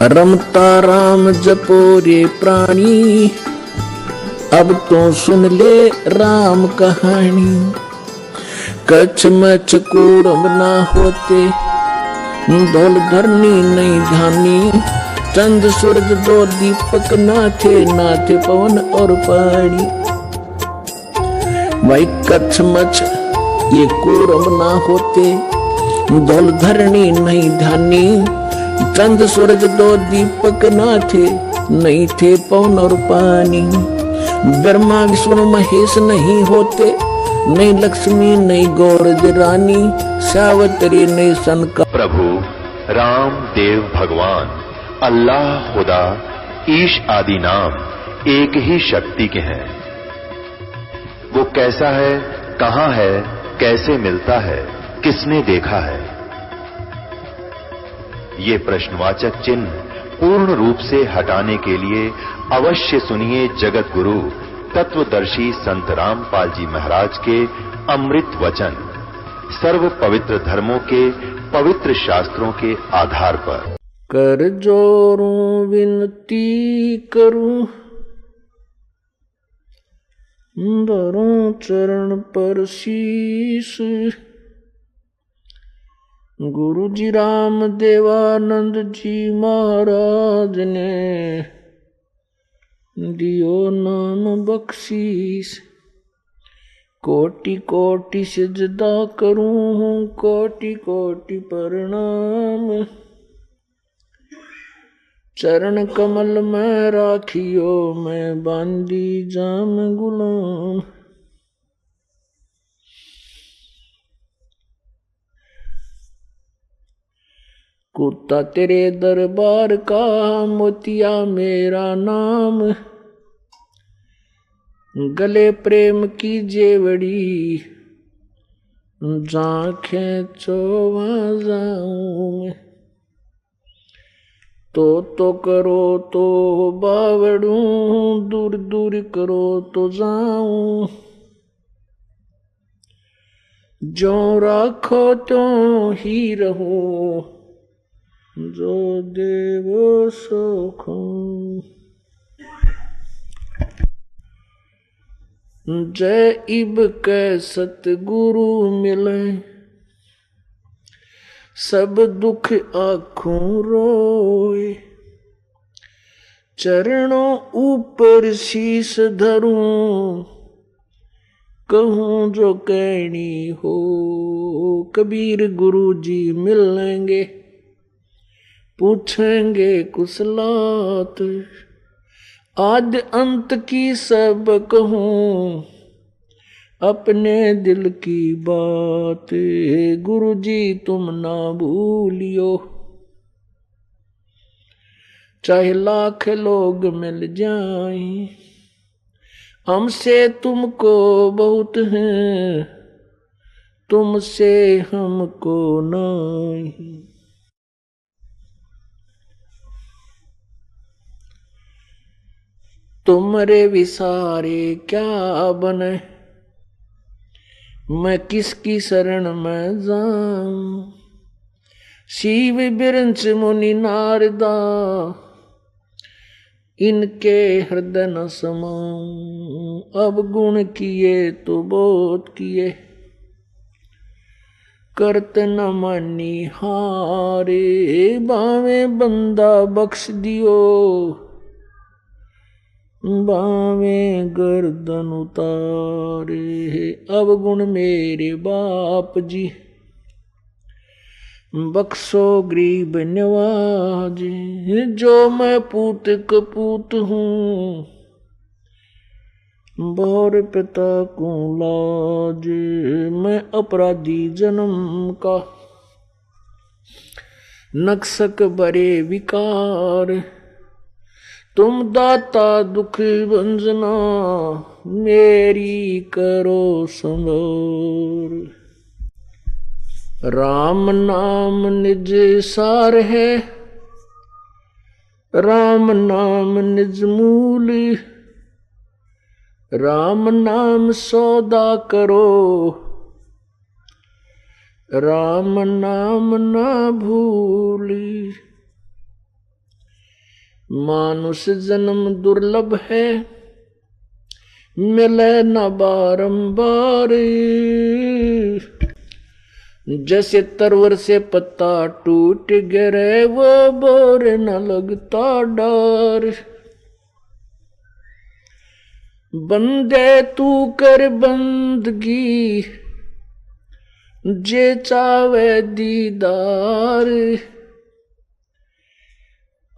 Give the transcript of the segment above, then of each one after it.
रमता राम जपो रे प्राणी, अब तो सुन ले राम कहानी। कच्छ मच्छ कूड़म ना होते, धौल धरनी नहीं ध्यानी। चंद सूरज दो दीपक ना थे पवन और पानी। भाई कच्छ मच्छ ये कूड़म ना होते, धौल धरनी नहीं ध्यानी। चंद सूरज दो दीपक ना नहीं थे पवन और पानी। ब्रह्मा विष्णु महेश नहीं होते, नहीं लक्ष्मी नहीं गौरज रानी। सावत्री नहीं सनका। प्रभु राम देव भगवान अल्लाह खुदा ईश आदि नाम एक ही शक्ति के हैं। वो कैसा है, कहां है, कैसे मिलता है, किसने देखा है? ये प्रश्नवाचक चिन्ह पूर्ण रूप से हटाने के लिए अवश्य सुनिए जगत गुरु तत्वदर्शी संत रामपाल जी महाराज के अमृत वचन, सर्व पवित्र धर्मों के पवित्र शास्त्रों के आधार पर। कर जोरूं विनती करूं, धरूं चरण पर शीश। गुरु जी राम देवानंद जी महाराज ने दियो नाम बख्शीश। कोटि कोटि सिजदा करूं, कोटि कोटि प्रणाम। चरण कमल में राखियो, मैं बांदी जाम गुलाम। कुत्ता तेरे दरबार का, मोतिया मेरा नाम। गले प्रेम की जेवड़ी, जांखें चोवा जाऊं। तो करो तो बावड़ूं, दूर दूर करो तो जाऊं। जो राखो तो ही रहूं, जो देवो सो खाऊं। जय इब के सतगुरु मिले, सब दुख आँखों रोए। चरणों ऊपर शीश धरूं, कहूं जो कहनी हो। कबीर गुरु जी मिलेंगे, पूछेंगे कुशलात। आद्य अंत की सब कहूं, अपने दिल की बात। गुरु जी तुम ना भूलियो, चाहे लाख लोग मिल जाएं। हमसे तुमको बहुत है, तुमसे हमको नहीं। तुमरे विसारे क्या बने, मैं किसकी शरण में जाऊं। शिव बिरंच मुनि नारदा, इनके हृदय न समाऊं। अब गुण किए तो बहुत किए, करते न मानी हारे। बावे बंदा बख्श दियो, बावे गर्दन उतारे। अब गुण मेरे बाप जी, बख्शो गरीब नवाज। जो मैं पूत कपूत हूँ, बहुर पिता को लाज। मैं अपराधी जन्म का, नक्सक बरे विकार। तुम दाता दुख भंजना, मेरी करो संभार। राम नाम निज सार है, राम नाम निज मूल। राम नाम सौदा करो, राम नाम ना भूली। मानुष जन्म दुर्लभ है, मिले न बारंबार। जैसे तरवर से पत्ता टूट गिरे, वो बोर न लगता डर। बंदे तू कर बंदगी, जे चावे दीदार।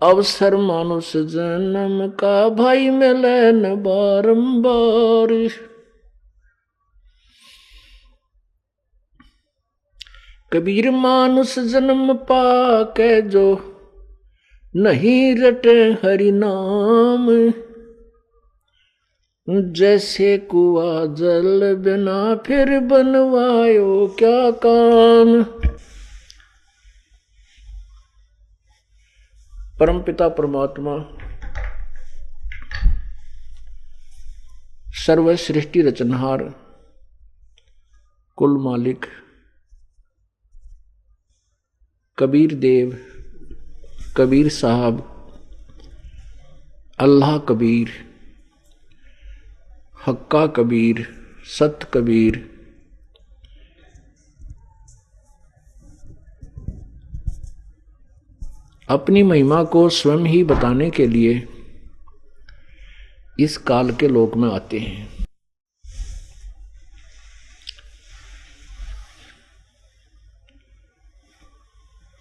अवसर मानुष जन्म का, भाई मिले न बारंबार। कबीर मानुष जन्म पाके, जो नहीं रटे हरि नाम। जैसे कुआ जल बिना, फिर बनवायो क्या काम। परमपिता परमात्मा सर्व सृष्टि रचनहार, कुल मालिक कबीर देव, कबीर साहब, अल्लाह कबीर, हक्का कबीर, सत कबीर, अपनी महिमा को स्वयं ही बताने के लिए इस काल के लोक में आते हैं।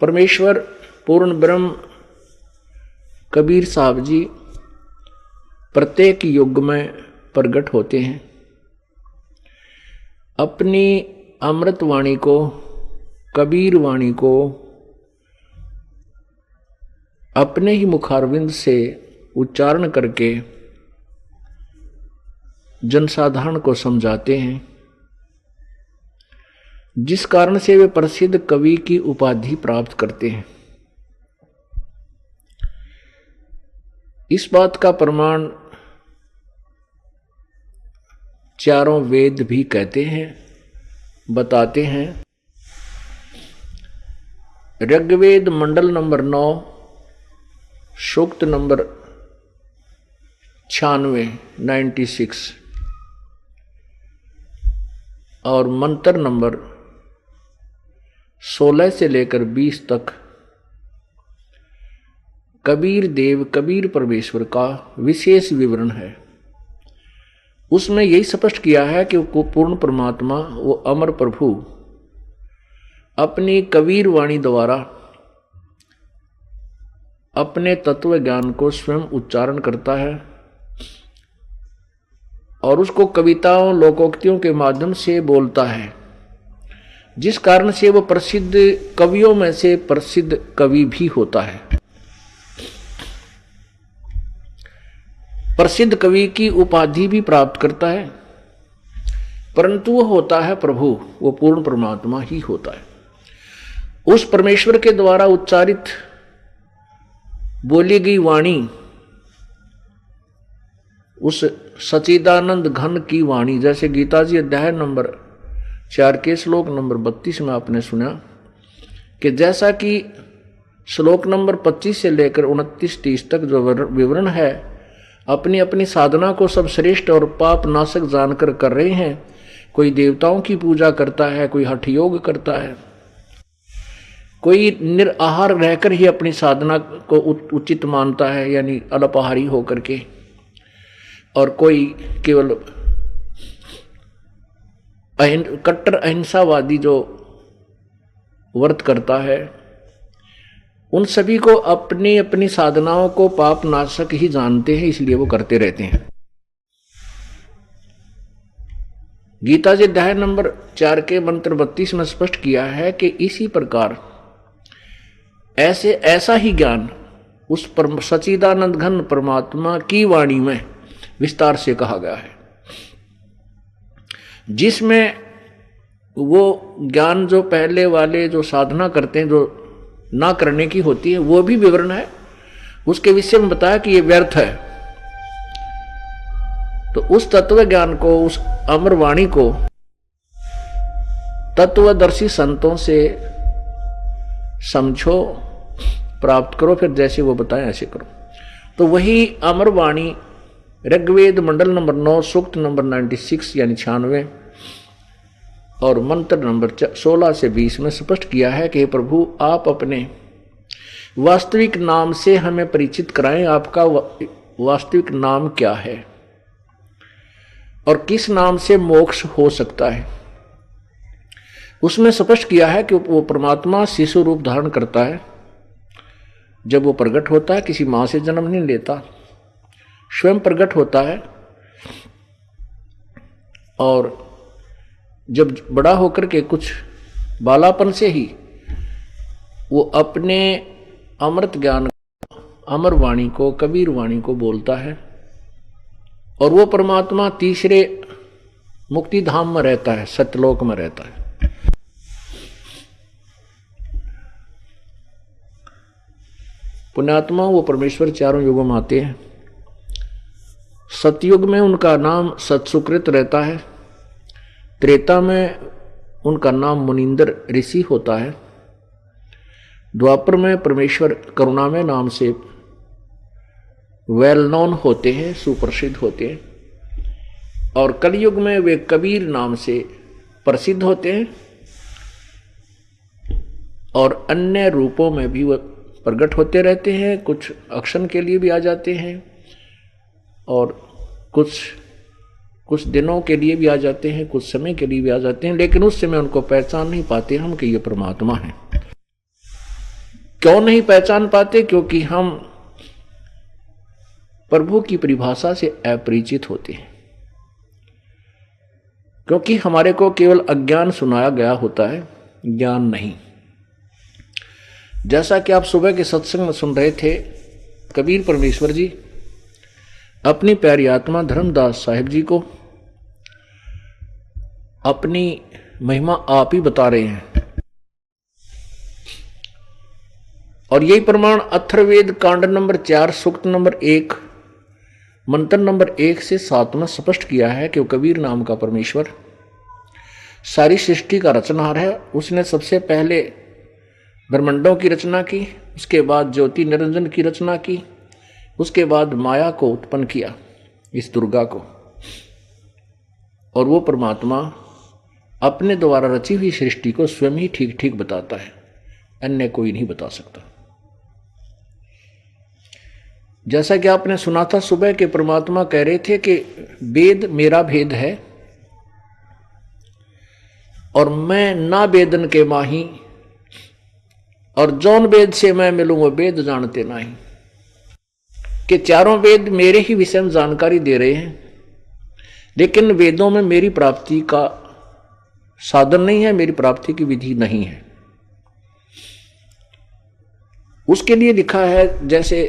परमेश्वर पूर्ण ब्रह्म कबीर साहब जी प्रत्येक युग में प्रकट होते हैं। अपनी अमृत वाणी को, कबीर वाणी को अपने ही मुखारविंद से उच्चारण करके जनसाधारण को समझाते हैं, जिस कारण से वे प्रसिद्ध कवि की उपाधि प्राप्त करते हैं। इस बात का प्रमाण चारों वेद भी कहते हैं, बताते हैं। ऋग्वेद मंडल नंबर 9 सूक्त नंबर 96 और मंत्र नंबर 16 से लेकर 20 तक कबीर देव, कबीर परमेश्वर का विशेष विवरण है। उसमें यही स्पष्ट किया है कि वो पूर्ण परमात्मा, वो अमर प्रभु अपनी कबीर वाणी द्वारा अपने तत्व ज्ञान को स्वयं उच्चारण करता है और उसको कविताओं, लोकोक्तियों के माध्यम से बोलता है, जिस कारण से वो प्रसिद्ध कवियों में से प्रसिद्ध कवि भी होता है। प्रसिद्ध कवि की उपाधि भी प्राप्त करता है, परंतु वो होता है प्रभु, वो पूर्ण परमात्मा ही होता है। उस परमेश्वर के द्वारा उच्चारित बोली गई वाणी, उस सच्चिदानंद घन की वाणी, जैसे गीता जी अध्याय नंबर 4 के श्लोक नंबर 32 में आपने सुना कि जैसा कि श्लोक नंबर 25 से लेकर 29-30 तक जो विवरण है, अपनी अपनी साधना को सब श्रेष्ठ और पाप नाशक जानकर कर रहे हैं। कोई देवताओं की पूजा करता है, कोई हठ योग करता है, कोई निराहार रहकर ही अपनी साधना को उचित मानता है, यानी अल्पाहारी होकर के, और कोई केवल कट्टर अहिंसावादी जो व्रत करता है। उन सभी को अपनी अपनी साधनाओं को पाप नाशक ही जानते हैं, इसलिए वो करते रहते हैं। गीता जी अध्याय नंबर 4 के मंत्र 32 में स्पष्ट किया है कि इसी प्रकार ऐसा ही ज्ञान उस सच्चिदानंद घन परमात्मा की वाणी में विस्तार से कहा गया है, जिसमें वो ज्ञान जो पहले वाले जो साधना करते हैं, जो ना करने की होती है, वो भी विवरण है। उसके विषय में बताया कि ये व्यर्थ है। तो उस तत्व ज्ञान को, उस अमर वाणी को तत्वदर्शी संतों से समझो, प्राप्त करो, फिर जैसे वो बताएं ऐसे करो। तो वही अमरवाणी ऋग्वेद मंडल नंबर 9 सूक्त नंबर 96 यानी 96 और मंत्र नंबर 16 से 20 में स्पष्ट किया है कि प्रभु आप अपने वास्तविक नाम से हमें परिचित कराएं। आपका वास्तविक नाम क्या है और किस नाम से मोक्ष हो सकता है। उसमें स्पष्ट किया है कि वो परमात्मा शिशु रूप धारण करता है। जब वो प्रकट होता है किसी मां से जन्म नहीं लेता, स्वयं प्रकट होता है और जब बड़ा होकर के कुछ बालापन से ही वो अपने अमृत ज्ञान अमर वाणी को कबीर वाणी को बोलता है और वो परमात्मा तीसरे मुक्ति धाम में रहता है, सत्यलोक में रहता है। पुण्यात्मा वो परमेश्वर चारों युगों में आते हैं। सतयुग में उनका नाम सत्सुकृत रहता है, त्रेता में उनका नाम मुनिंदर ऋषि होता है, द्वापर में परमेश्वर करुणामय नाम से वेल नोन होते हैं, सुप्रसिद्ध होते हैं, और कलयुग में वे कबीर नाम से प्रसिद्ध होते हैं और अन्य रूपों में भी वह प्रकट होते रहते हैं। कुछ अक्षण के लिए भी आ जाते हैं और कुछ दिनों के लिए भी आ जाते हैं, कुछ समय के लिए भी आ जाते हैं, लेकिन उस समय उनको पहचान नहीं पाते हम कि ये परमात्मा है। क्यों नहीं पहचान पाते? क्योंकि हम प्रभु की परिभाषा से अपरिचित होते हैं, क्योंकि हमारे को केवल अज्ञान सुनाया गया होता है, ज्ञान नहीं। जैसा कि आप सुबह के सत्संग में सुन रहे थे, कबीर परमेश्वर जी अपनी प्यारी आत्मा धर्मदास साहिब जी को अपनी महिमा आप ही बता रहे हैं और यही प्रमाण अथर्ववेद कांड नंबर 4 सूक्त नंबर 1 मंत्र नंबर 1 से 7 में स्पष्ट किया है कि वो कबीर नाम का परमेश्वर सारी सृष्टि का रचनहार है। उसने सबसे पहले ब्रह्मांडों की रचना की, उसके बाद ज्योति निरंजन की रचना की, उसके बाद माया को उत्पन्न किया, इस दुर्गा को। और वो परमात्मा अपने द्वारा रची हुई सृष्टि को स्वयं ही ठीक ठीक बताता है, अन्य कोई नहीं बता सकता। जैसा कि आपने सुना था सुबह के परमात्मा कह रहे थे कि वेद मेरा भेद है और मैं ना वेदन के माही, और जौन वेद से मैं मिलूं वो वेद जानते नहीं। कि चारों वेद मेरे ही विषय में जानकारी दे रहे हैं, लेकिन वेदों में मेरी प्राप्ति का साधन नहीं है, मेरी प्राप्ति की विधि नहीं है। उसके लिए लिखा है जैसे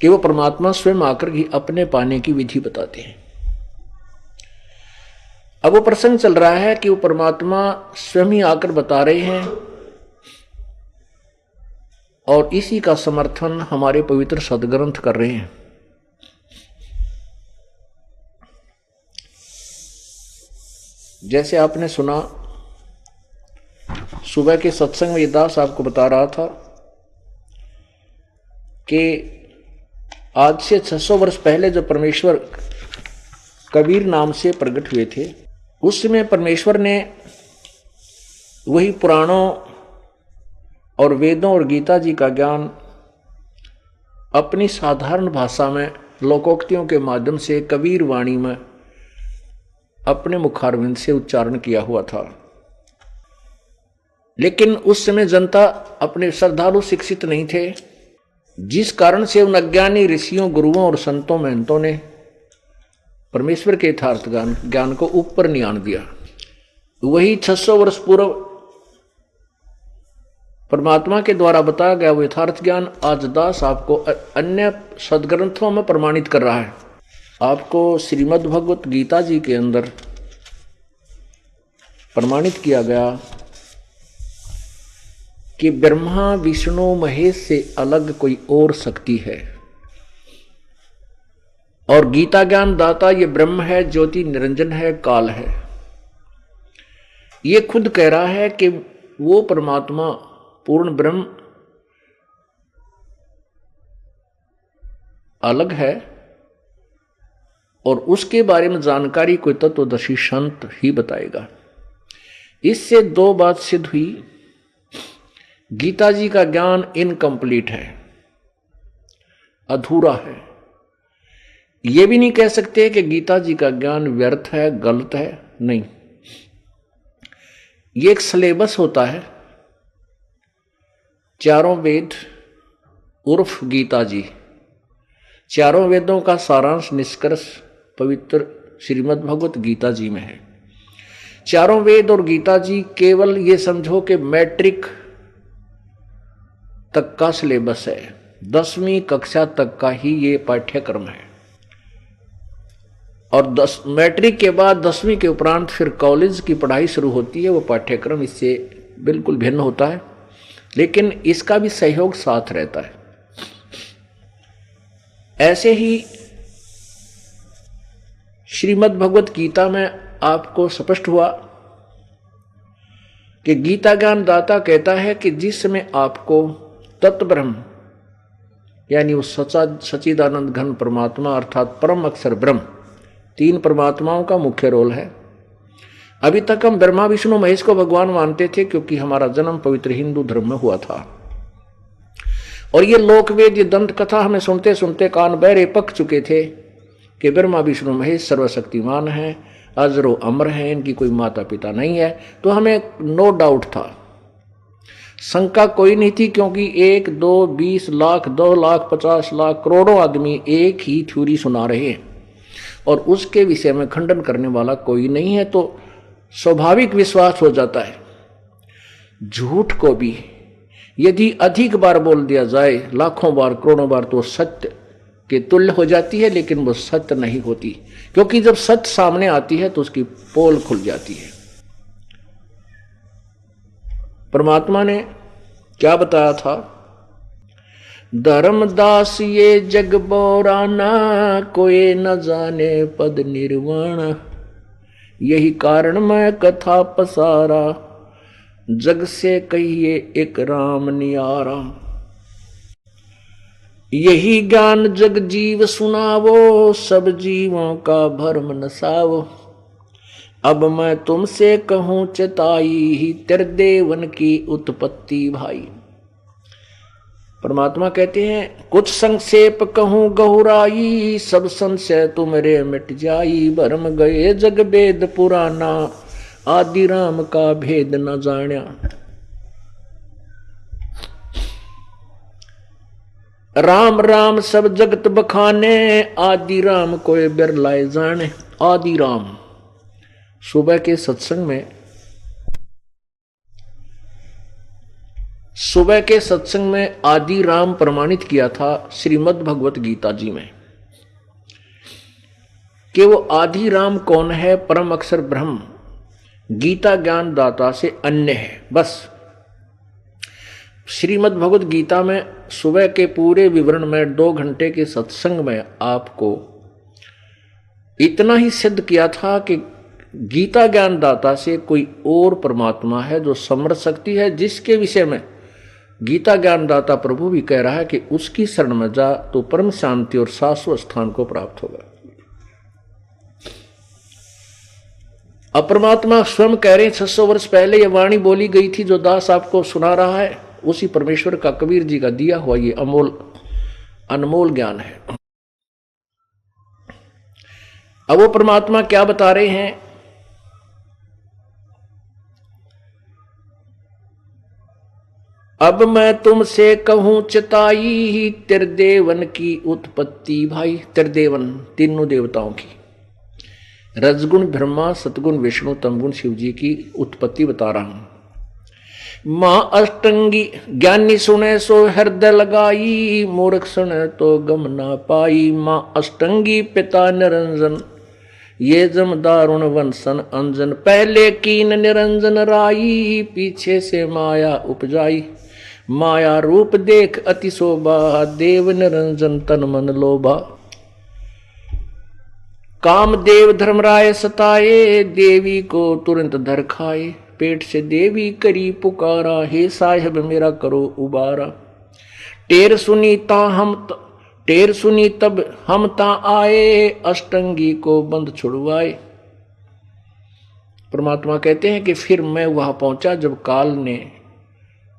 कि वो परमात्मा स्वयं आकर ही अपने पाने की विधि बताते हैं। अब वो प्रसंग चल रहा है कि वो परमात्मा स्वयं ही आकर बता रहे हैं और इसी का समर्थन हमारे पवित्र सदग्रंथ कर रहे हैं। जैसे आपने सुना सुबह के सत्संग में, दास आपको बता रहा था कि आज से 600 वर्ष पहले जो परमेश्वर कबीर नाम से प्रकट हुए थे, उस समय परमेश्वर ने वही पुराणों और वेदों और गीता जी का ज्ञान अपनी साधारण भाषा में लोकोक्तियों के माध्यम से कबीर वाणी में अपने मुखारविंद से उच्चारण किया हुआ था। लेकिन उस समय जनता अपने श्रद्धालु शिक्षित नहीं थे, जिस कारण से उन अज्ञानी ऋषियों, गुरुओं और संतों महंतों ने परमेश्वर के यथार्थ ज्ञान को ऊपर नहीं आने दिया। वही 600 वर्ष पूर्व परमात्मा के द्वारा बताया गया वो यथार्थ ज्ञान आज दास आपको अन्य सदग्रंथों में प्रमाणित कर रहा है। आपको श्रीमद् भगवत गीता जी के अंदर प्रमाणित किया गया कि ब्रह्मा विष्णु महेश से अलग कोई और शक्ति है, और गीता ज्ञान दाता ये ब्रह्म है, ज्योति निरंजन है, काल है। ये खुद कह रहा है कि वो परमात्मा पूर्ण ब्रह्म अलग है और उसके बारे में जानकारी कोई तत्वदर्शी संत ही बताएगा। इससे दो बात सिद्ध हुई, गीता जी का ज्ञान इनकम्प्लीट है, अधूरा है। ये भी नहीं कह सकते कि गीता जी का ज्ञान व्यर्थ है, गलत है, नहीं। ये एक सिलेबस होता है, चारों वेद उर्फ गीता जी, चारों वेदों का सारांश निष्कर्ष पवित्र श्रीमद् भगवत गीता जी में है। चारों वेद और गीता जी केवल ये समझो कि मैट्रिक तक का सिलेबस है, 10वीं कक्षा तक का ही ये पाठ्यक्रम है। और मैट्रिक के बाद 10वीं के उपरांत फिर कॉलेज की पढ़ाई शुरू होती है। वो पाठ्यक्रम इससे बिल्कुल भिन्न होता है, लेकिन इसका भी सहयोग साथ रहता है। ऐसे ही श्रीमद् भगवत गीता में आपको स्पष्ट हुआ कि गीता ज्ञान दाता कहता है कि जिसमें आपको तत्व ब्रह्म यानी उस सच्चिदानंद घन परमात्मा अर्थात परम अक्षर ब्रह्म, 3 परमात्माओं का मुख्य रोल है। अभी तक हम ब्रह्मा विष्णु महेश को भगवान मानते थे क्योंकि हमारा जन्म पवित्र हिंदू धर्म में हुआ था, और ये लोकवेद, ये दंत कथा हमें सुनते सुनते कान बहरे पक चुके थे कि ब्रह्मा विष्णु महेश सर्वशक्तिमान हैं, अजरो अमर हैं, इनकी कोई माता पिता नहीं है। तो हमें नो डाउट था, शंका कोई नहीं थी, क्योंकि 1, 2, 20 लाख, 2 लाख, 50 लाख, करोड़ों आदमी एक ही थ्योरी सुना रहे हैं और उसके विषय में खंडन करने वाला कोई नहीं है। तो स्वाभाविक विश्वास हो जाता है। झूठ को भी यदि अधिक बार बोल दिया जाए, लाखों बार, करोड़ों बार, तो सत्य के तुल्य हो जाती है, लेकिन वो सत्य नहीं होती, क्योंकि जब सत्य सामने आती है तो उसकी पोल खुल जाती है। परमात्मा ने क्या बताया था? धर्मदास ये जग बोराना, कोई न जाने पद निर्वाण, यही कारण मैं कथा पसारा, जग से कहिए एक राम नियारा। यही ज्ञान जग जीव सुनावो, सब जीवों का भरम नसावो। अब मैं तुमसे कहूं चेताई, त्रिदेवन की उत्पत्ति भाई। परमात्मा कहते हैं कुछ संक्षेप कहूं गहुराई, सब संशय तुमरे मिट जाई। भरम गए जग वेद पुराना, आदि राम का भेद न जान्या। राम राम सब जगत बखाने, आदि राम कोई बिरलाए जाने। आदि राम, सुबह के सत्संग में आदि राम प्रमाणित किया था श्रीमद् भगवत गीता जी में कि वो आदि राम कौन है? परम अक्षर ब्रह्म, गीता ज्ञान दाता से अन्य है। बस श्रीमद् भगवत गीता में सुबह के पूरे विवरण में 2 घंटे के सत्संग में आपको इतना ही सिद्ध किया था कि गीता ज्ञान दाता से कोई और परमात्मा है जो समर्थ शक्ति है, जिसके विषय में गीता ज्ञान दाता प्रभु भी कह रहा है कि उसकी शरण में जा तो परम शांति और शाश्वत स्थान को प्राप्त होगा। अब परमात्मा स्वयं कह रहे हैं 600 वर्ष पहले ये वाणी बोली गई थी जो दास आपको सुना रहा है, उसी परमेश्वर का, कबीर जी का दिया हुआ ये अनमोल ज्ञान है। अब वो परमात्मा क्या बता रहे हैं? अब मैं तुमसे कहूं चिताई, त्रिदेवन की उत्पत्ति भाई। त्रिदेवन, तीनों देवताओं की, रजगुण ब्रह्मा, सतगुण विष्णु, तमगुण शिव जी की उत्पत्ति बता रहा हूं। मां अष्टंगी ज्ञानी सुने सो हृदय लगाई, मूर्ख सुने तो गम ना पाई। मां अष्टंगी पिता निरंजन, ये जम दारुण वंशन अंजन। पहले कीन निरंजन राई, पीछे से माया उपजाई। माया रूप देख अति शोभा, देव निरंजन तन मन लोभा। कामदेव धर्मराय सताए, देवी को तुरंत धर खाए। पेट से देवी करी पुकारा, हे साहेब मेरा करो उबारा। टेर सुनी टेर सुनी तब हम ता आए, अष्टंगी को बंद छुड़वाए। परमात्मा कहते हैं कि फिर मैं वहां पहुंचा जब काल ने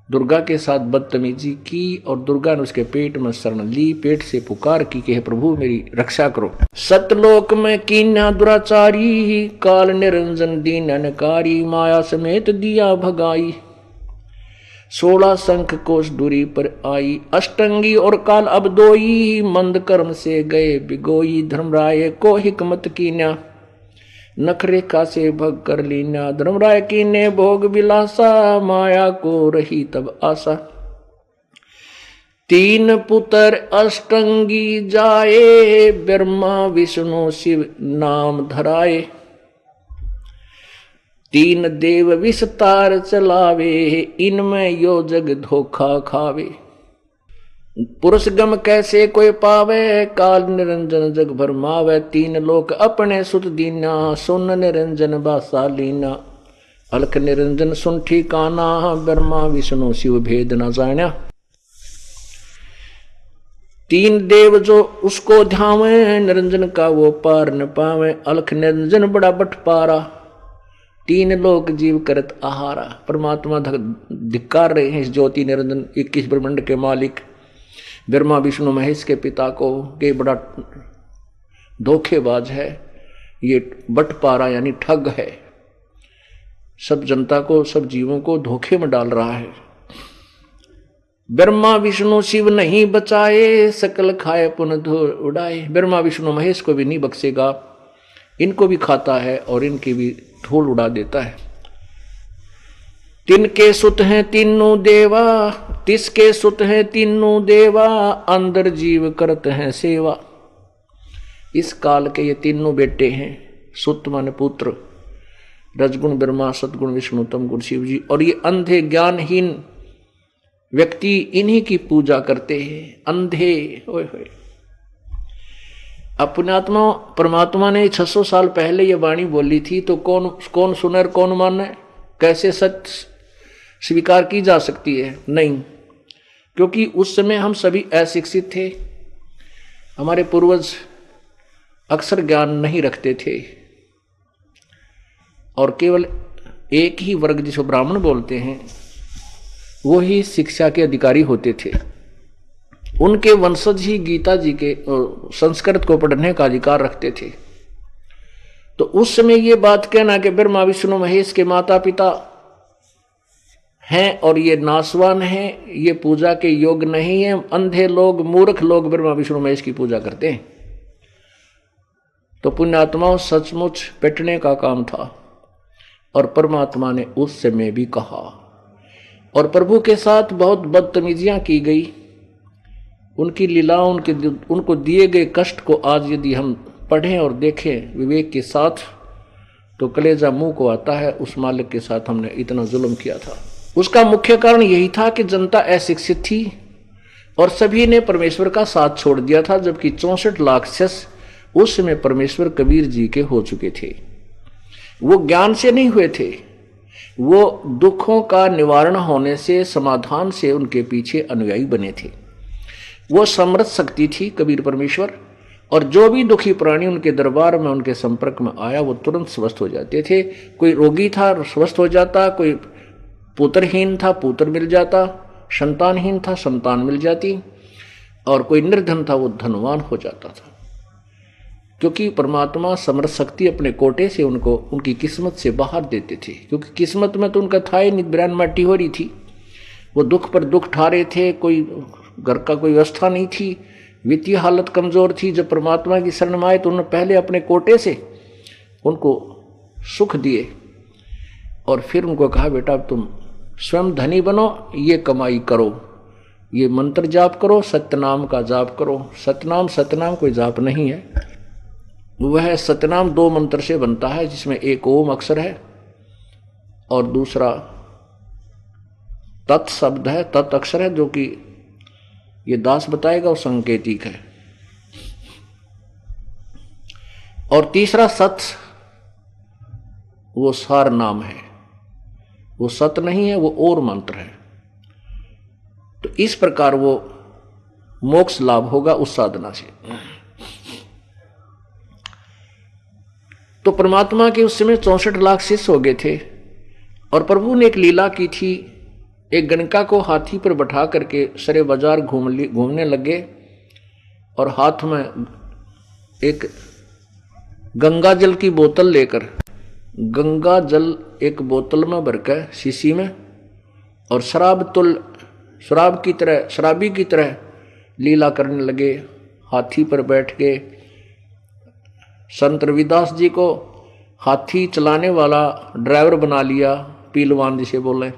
दुर्गा के साथ बदतमीजी की और दुर्गा ने उसके पेट में शरण ली, पेट से पुकार की कि हे प्रभु मेरी रक्षा करो। सतलोक में कीन्या दुराचारी, काल निरंजन दीन अनकारी, माया समेत दिया भगाई। 16 शंख कोष दूरी पर आई, अष्टंगी और काल अब दोई, मंद कर्म से गए बिगोई। धर्मराय को हिकमत कीन्या, नखरेखा से भग कर लीना। धर्मराय की ने भोग विलासा, माया को रही तब आशा। 3 पुत्र अष्टंगी जाए, ब्रह्मा विष्णु शिव नाम धराए। 3 देव विस्तार चलावे, इनमें यो जग धोखा खावे। पुरुष गम कैसे कोई पावे, काल निरंजन जग भरमावे। 3 लोक अपने सुत दीना, सुन निरंजन बासा लीना। अलख निरंजन सुन ठिकाना, ब्रह्मा विष्णु शिव भेद न जाना। 3 देव जो उसको ध्यावे, निरंजन का वो पार न पावे। अलख निरंजन बड़ा बटपारा, 3 लोक जीव करत आहारा। परमात्मा धिक्कार रहे हैं इस ज्योति निरंजन 21 ब्रह्मांड के मालिक ब्रह्मा विष्णु महेश के पिता को, के बड़ा धोखेबाज है, ये बटपारा यानी ठग है, सब जनता को सब जीवों को धोखे में डाल रहा है। ब्रह्मा विष्णु शिव नहीं बचाए, सकल खाए पुन धूल उड़ाए। ब्रह्मा विष्णु महेश को भी नहीं बख्शेगा, इनको भी खाता है और इनकी भी धूल उड़ा देता है। तिनके सुत हैं तीनों देवा, तिसके सुत हैं तीनों देवा, अंदर जीव करते हैं सेवा। इस काल के ये तीनों बेटे हैं, सुत माने पुत्र, रजगुण ब्रह्मा, सतगुण विष्णु, तमगुण शिव जी। और ये अंधे ज्ञानहीन व्यक्ति इन्हीं की पूजा करते हैं, अंधे। ओए होए, अपने आत्मा परमात्मा ने 600 साल पहले ये वाणी बोली थी, तो कौन सुने और कौन माने? कैसे सत्य स्वीकार की जा सकती है? नहीं, क्योंकि उस समय हम सभी अशिक्षित थे, हमारे पूर्वज अक्सर ज्ञान नहीं रखते थे और केवल एक ही वर्ग जिसको ब्राह्मण बोलते हैं वो ही शिक्षा के अधिकारी होते थे। उनके वंशज ही गीता जी के संस्कृत को पढ़ने का अधिकार रखते थे। तो उस समय ये बात कहना कि ब्रह्मा विष्णु महेश के माता पिता हैं और ये नासवान हैं, ये पूजा के योग नहीं है, अंधे लोग मूर्ख लोग ब्रह्मा विष्णु महेश की पूजा करते हैं, तो पुण्यात्माओं सचमुच पिटने का काम था। और परमात्मा ने उस समय भी कहा, और प्रभु के साथ बहुत बदतमीजियां की गई। उनकी लीला, उनको दिए गए कष्ट को आज यदि हम पढ़ें और देखें विवेक के साथ तो कलेजा मुंह को आता है, उस मालिक के साथ हमने इतना जुल्म किया था। उसका मुख्य कारण यही था कि जनता अशिक्षित थी और सभी ने परमेश्वर का साथ छोड़ दिया था, जबकि 64 लाख शिष्य उस समय परमेश्वर कबीर जी के हो चुके थे। वो ज्ञान से नहीं हुए थे, वो दुखों का निवारण होने से, समाधान से उनके पीछे अनुयायी बने थे। वो समर्थ शक्ति थी कबीर परमेश्वर, और जो भी दुखी प्राणी उनके दरबार में उनके संपर्क में आया वो तुरंत स्वस्थ हो जाते थे। कोई रोगी था स्वस्थ हो जाता, कोई पुत्रहीन था पुत्र मिल जाता, संतानहीन था संतान मिल जाती, और कोई निर्धन था वो धनवान हो जाता था। क्योंकि परमात्मा समर्थ शक्ति अपने कोटे से उनको उनकी किस्मत से बाहर देते थे, क्योंकि किस्मत में तो उनका था ही नहीं, ब्रैन माटी हो रही थी, वो दुख पर दुख ठा रहे थे, कोई घर का कोई व्यवस्था नहीं थी, वित्तीय हालत कमजोर थी। जब परमात्मा की शरण में आए तो उन्होंने पहले अपने कोटे से उनको सुख दिए और फिर उनको कहा बेटा तुम स्वयं धनी बनो, ये कमाई करो, ये मंत्र जाप करो, सत्यनाम का जाप करो। सतनाम कोई जाप नहीं है, वह सतनाम 2 मंत्र से बनता है, जिसमें एक ओम अक्षर है और दूसरा तत् शब्द है, तत् अक्षर है, जो कि ये दास बताएगा, वो संकेतिक है। और तीसरा सत, वो सार नाम है, वो सत नहीं है, वो और मंत्र है। तो इस प्रकार वो मोक्ष लाभ होगा उस साधना से। तो परमात्मा के उस समय 64 लाख शिष्य हो गए थे और प्रभु ने एक लीला की थी। एक गणका को हाथी पर बैठा करके सारे बाजार घूमने लगे और हाथ में एक गंगा जल की बोतल लेकर, गंगा जल एक बोतल में भरकर शीशी में, और शराबी की तरह लीला करने लगे। हाथी पर बैठ के संत रविदास जी को हाथी चलाने वाला ड्राइवर बना लिया, पीलवान जिसे बोले,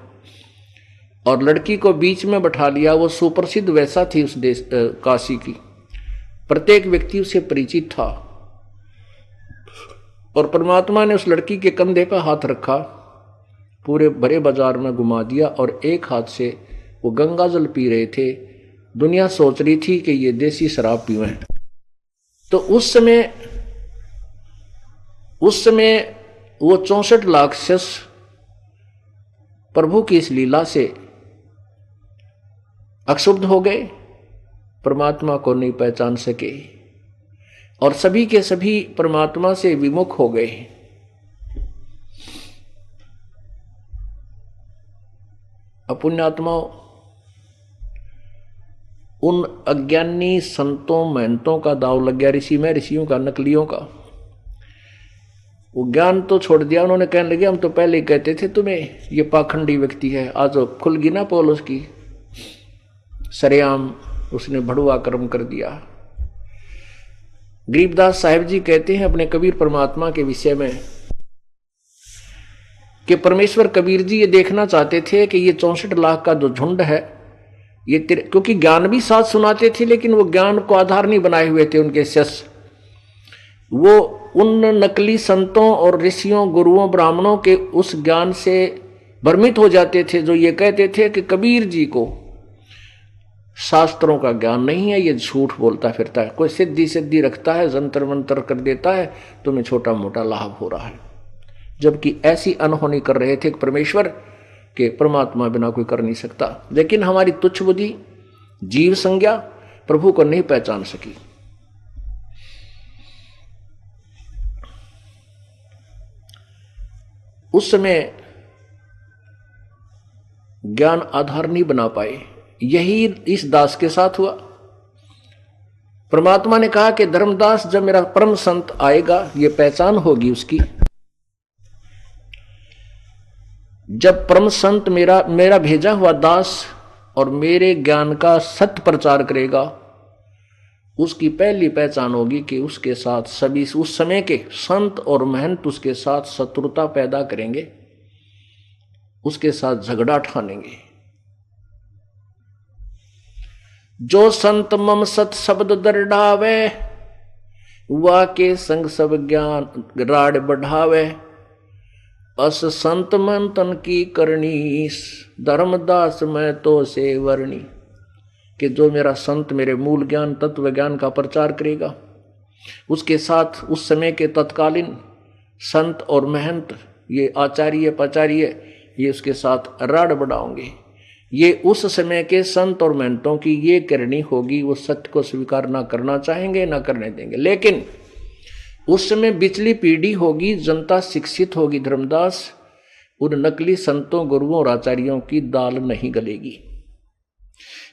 और लड़की को बीच में बैठा लिया। वो सुप्रसिद्ध वैसा थी उस देश काशी की, प्रत्येक व्यक्ति उसे परिचित था। और परमात्मा ने उस लड़की के कंधे पर हाथ रखा, पूरे भरे बाजार में घुमा दिया और एक हाथ से वो गंगा जल पी रहे थे। दुनिया सोच रही थी कि ये देसी शराब पीवे। तो उस समय वो 64 लाख शिष्य प्रभु की इस लीला से अक्षुब्ध हो गए, परमात्मा को नहीं पहचान सके और सभी के सभी परमात्मा से विमुख हो गए। पुण्यात्माओं, उन अज्ञानी संतों महंतों का दाव लग गया, ऋषियों का, नकलियों का। वो ज्ञान तो छोड़ दिया, उन्होंने कहने लगे हम तो पहले ही कहते थे तुम्हें ये पाखंडी व्यक्ति है। आज खुल गई ना पोल उसकी, सरेआम उसने भड़ुआ कर्म कर दिया। गरीबदास साहिब जी कहते हैं अपने कबीर परमात्मा के विषय में कि परमेश्वर कबीर जी ये देखना चाहते थे कि ये 64 लाख का जो झुंड है ये क्योंकि ज्ञान भी साथ सुनाते थे लेकिन वो ज्ञान को आधार नहीं बनाए हुए थे उनके शिष्य। वो उन नकली संतों और ऋषियों, गुरुओं, ब्राह्मणों के उस ज्ञान से भ्रमित हो जाते थे जो ये कहते थे कि कबीर जी को शास्त्रों का ज्ञान नहीं है, ये झूठ बोलता फिरता है, कोई सिद्धि रखता है, जंतर मंतर कर देता है, तुम्हें छोटा मोटा लाभ हो रहा है। जबकि ऐसी अनहोनी कर रहे थे परमेश्वर के परमात्मा बिना कोई कर नहीं सकता। लेकिन हमारी तुच्छ बुद्धि, जीव संज्ञा प्रभु को नहीं पहचान सकी। उस समय ज्ञान आधार नहीं बना पाए। यही इस दास के साथ हुआ। परमात्मा ने कहा कि धर्मदास जब मेरा परम संत आएगा, ये पहचान होगी उसकी। जब परम संत मेरा भेजा हुआ दास और मेरे ज्ञान का सत्य प्रचार करेगा, उसकी पहली पहचान होगी कि उसके साथ सभी उस समय के संत और महंत उसके साथ शत्रुता पैदा करेंगे, उसके साथ झगड़ा ठानेंगे। जो संत मम सत शब्द दरडावे, वा के संग सब ज्ञान राड बढ़ावे। अस संत मन तन की करनी, धर्मदास मैं तो से वर्णी। कि जो मेरा संत मेरे मूल ज्ञान, तत्व ज्ञान का प्रचार करेगा, उसके साथ उस समय के तत्कालीन संत और महंत, ये आचार्य पाचार्य, ये उसके साथ राड बढ़ाओगे। ये उस समय के संत और महंतों की ये करनी होगी, वो सत्य को स्वीकार ना करना चाहेंगे ना करने देंगे। लेकिन उस समय बिचली पीढ़ी होगी, जनता शिक्षित होगी। धर्मदास, उन नकली संतों, गुरुओं और आचार्यों की दाल नहीं गलेगी।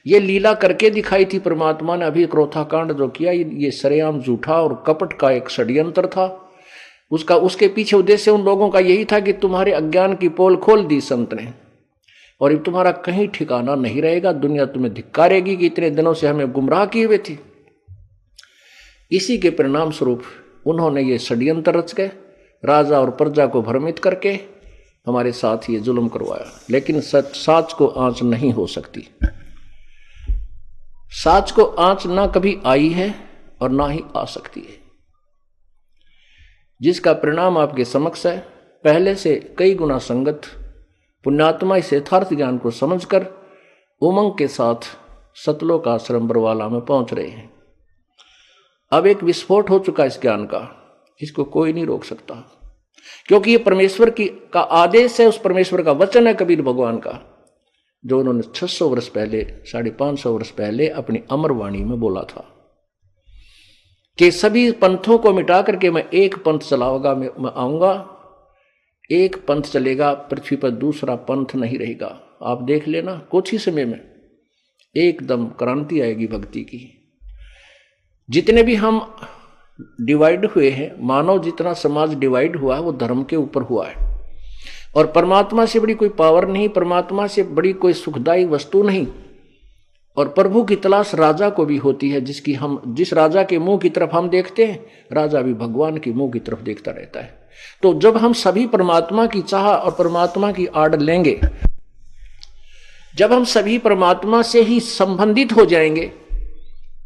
ये लीला करके दिखाई थी परमात्मा ने। अभी क्रोथा कांड जो किया, ये सरेआम झूठा और कपट का एक षड्यंत्र था। उसके पीछे उद्देश्य उन लोगों का यही था कि तुम्हारे अज्ञान की पोल खोल दी संत ने, और अब तुम्हारा कहीं ठिकाना नहीं रहेगा। दुनिया तुम्हें धिक्कारेगी कि इतने दिनों से हमें गुमराह किए हुए थे। इसी के परिणाम स्वरूप उन्होंने ये षड्यंत्र रच के राजा और प्रजा को भ्रमित करके हमारे साथ ये जुल्म करवाया। लेकिन साच को आंच नहीं हो सकती। साच को आंच ना कभी आई है और ना ही आ सकती है, जिसका परिणाम आपके समक्ष है। पहले से कई गुना संगत पुण्यात्मा इस यथार्थ ज्ञान को समझकर उमंग के साथ सतलोक आश्रम बरवाला में पहुंच रहे हैं। अब एक विस्फोट हो चुका इस ज्ञान का, इसको कोई नहीं रोक सकता, क्योंकि ये परमेश्वर का आदेश है, उस परमेश्वर का वचन है कबीर भगवान का। जो उन्होंने 600 वर्ष पहले, 550 वर्ष पहले अपनी अमरवाणी में बोला था कि सभी पंथों को मिटा करके मैं एक पंथ चलाऊंगा, मैं आऊंगा, एक पंथ चलेगा, पृथ्वी पर दूसरा पंथ नहीं रहेगा। आप देख लेना कुछ ही समय में एकदम क्रांति आएगी भक्ति की। जितने भी हम डिवाइड हुए हैं, मानव जितना समाज डिवाइड हुआ है वो धर्म के ऊपर हुआ है। और परमात्मा से बड़ी कोई पावर नहीं, परमात्मा से बड़ी कोई सुखदायी वस्तु नहीं। और प्रभु की तलाश राजा को भी होती है, जिस राजा के मुंह की तरफ हम देखते हैं, राजा भी भगवान के मुंह की तरफ देखता रहता है। तो जब हम सभी परमात्मा की चाह और परमात्मा की आड़ लेंगे, जब हम सभी परमात्मा से ही संबंधित हो जाएंगे,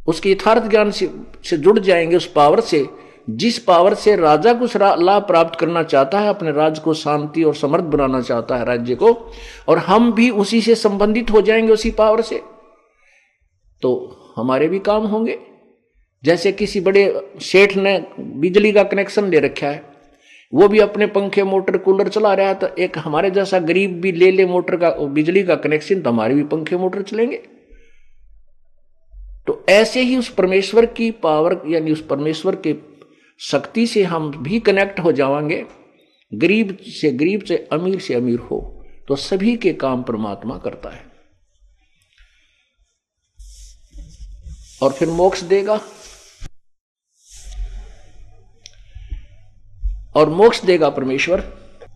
उसके यथार्थ ज्ञान से जुड़ जाएंगे, उस पावर से, जिस पावर से राजा कुछ लाभ प्राप्त करना चाहता है, अपने राज्य को शांति और समृद्ध बनाना चाहता है राज्य को, और हम भी उसी से संबंधित हो जाएंगे, उसी पावर से, तो हमारे भी काम होंगे। जैसे किसी बड़े सेठ ने बिजली का कनेक्शन ले रखा है, वो भी अपने पंखे मोटर कूलर चला रहा है, तो एक हमारे जैसा गरीब भी ले ले मोटर का, बिजली का कनेक्शन, तो हमारे भी पंखे मोटर चलेंगे। तो ऐसे ही उस परमेश्वर की पावर, यानी उस परमेश्वर के शक्ति से हम भी कनेक्ट हो जाएंगे। गरीब से अमीर हो, तो सभी के काम परमात्मा करता है और फिर मोक्ष देगा। और मोक्ष देगा परमेश्वर।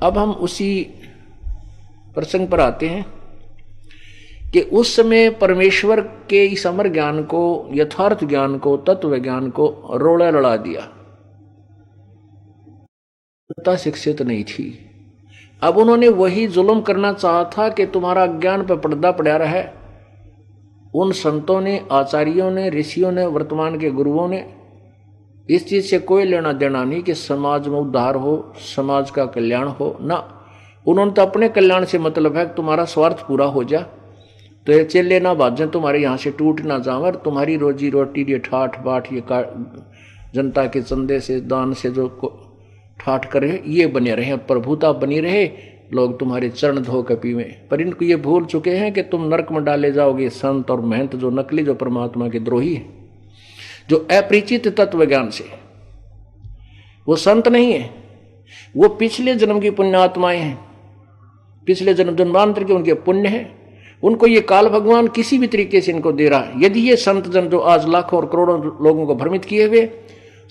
अब हम उसी प्रसंग पर आते हैं कि उस समय परमेश्वर के इस अमर ज्ञान को, यथार्थ ज्ञान को, तत्व ज्ञान को रोड़ा लड़ा दिया। जनता शिक्षित नहीं थी। अब उन्होंने वही जुल्म करना चाहा था कि तुम्हारा ज्ञान पर पर्दा पड़ा रहा है। उन संतों ने, आचार्यों ने, ऋषियों ने, वर्तमान के गुरुओं ने इस चीज से कोई लेना देना नहीं कि समाज में उद्धार हो, समाज का कल्याण हो ना। उन्होंने तो अपने कल्याण से मतलब है कि तुम्हारा स्वार्थ पूरा हो जा, तो ये चेले ना बाजें, तुम्हारे यहाँ से टूट ना जाए, और तुम्हारी रोजी रोटी ये ठाठ बाट, ये जनता के चंदे से, दान से जो ठाठ करे, ये बने रहे, प्रभुता बनी रहे, लोग तुम्हारे चरण धो के पीवे। पर इनको ये भूल चुके हैं कि तुम नरक में डाले जाओगे। संत और महंत जो नकली, जो परमात्मा के द्रोही है, जो अपरिचित तत्व ज्ञान से, वो संत नहीं है, वो पिछले जन्म की पुण्यात्माएं हैं, पिछले जन्मांतर के उनके पुण्य है। उनको ये काल भगवान किसी भी तरीके से इनको दे रहा है। यदि ये संत जन जो आज लाखों और करोड़ों लोगों को भ्रमित किए हुए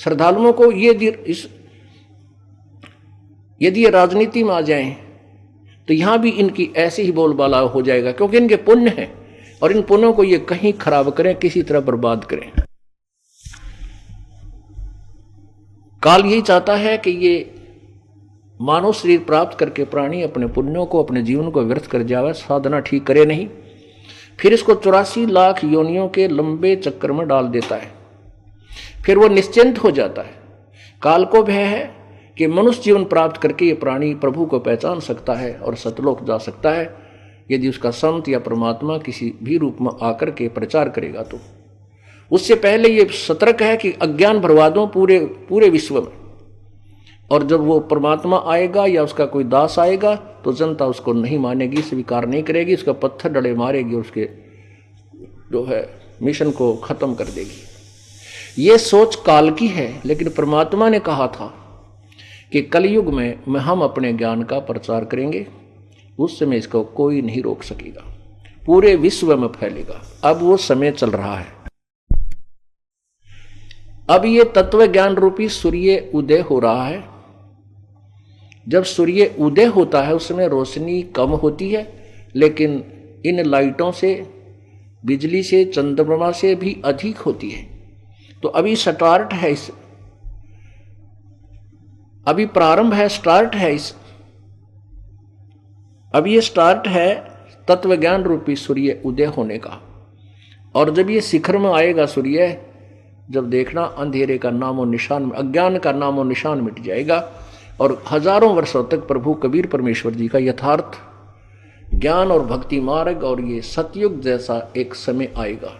श्रद्धालुओं को यदि ये राजनीति में आ जाएं, तो यहां भी इनकी ऐसे ही बोलबाला हो जाएगा, क्योंकि इनके पुण्य है और इन पुण्यों को ये कहीं खराब करें, किसी तरह बर्बाद करें। काल यही चाहता है कि ये मानव शरीर प्राप्त करके प्राणी अपने पुण्यों को, अपने जीवन को व्यर्थ कर जावे, साधना ठीक करे नहीं, फिर इसको 84 लाख योनियों के लंबे चक्कर में डाल देता है। फिर वो निश्चिंत हो जाता है। काल को भय है कि मनुष्य जीवन प्राप्त करके ये प्राणी प्रभु को पहचान सकता है और सतलोक जा सकता है, यदि उसका संत या परमात्मा किसी भी रूप में आकर के प्रचार करेगा। तो उससे पहले ये सतर्क है कि अज्ञान भरवा दो पूरे विश्व में, और जब वो परमात्मा आएगा या उसका कोई दास आएगा तो जनता उसको नहीं मानेगी, स्वीकार नहीं करेगी, उसका पत्थर डले मारेगी, उसके जो है मिशन को खत्म कर देगी। ये सोच काल की है, लेकिन परमात्मा ने कहा था कि कलयुग में हम अपने ज्ञान का प्रचार करेंगे, उस समय इसको कोई नहीं रोक सकेगा, पूरे विश्व में फैलेगा। अब वो समय चल रहा है। अब ये तत्व ज्ञान रूपी सूर्य उदय हो रहा है। जब सूर्य उदय होता है उस समय रोशनी कम होती है, लेकिन इन लाइटों से, बिजली से, चंद्रमा से भी अधिक होती है। तो अभी स्टार्ट है, अभी प्रारंभ है, स्टार्ट है अब ये स्टार्ट है तत्व ज्ञान रूपी सूर्य उदय होने का। और जब ये शिखर में आएगा सूर्य, जब देखना अंधेरे का नामो निशान, अज्ञान का नामो निशान मिट जाएगा, और हजारों वर्षों तक प्रभु कबीर परमेश्वर जी का यथार्थ ज्ञान और भक्ति मार्ग और ये सतयुग जैसा एक समय आएगा।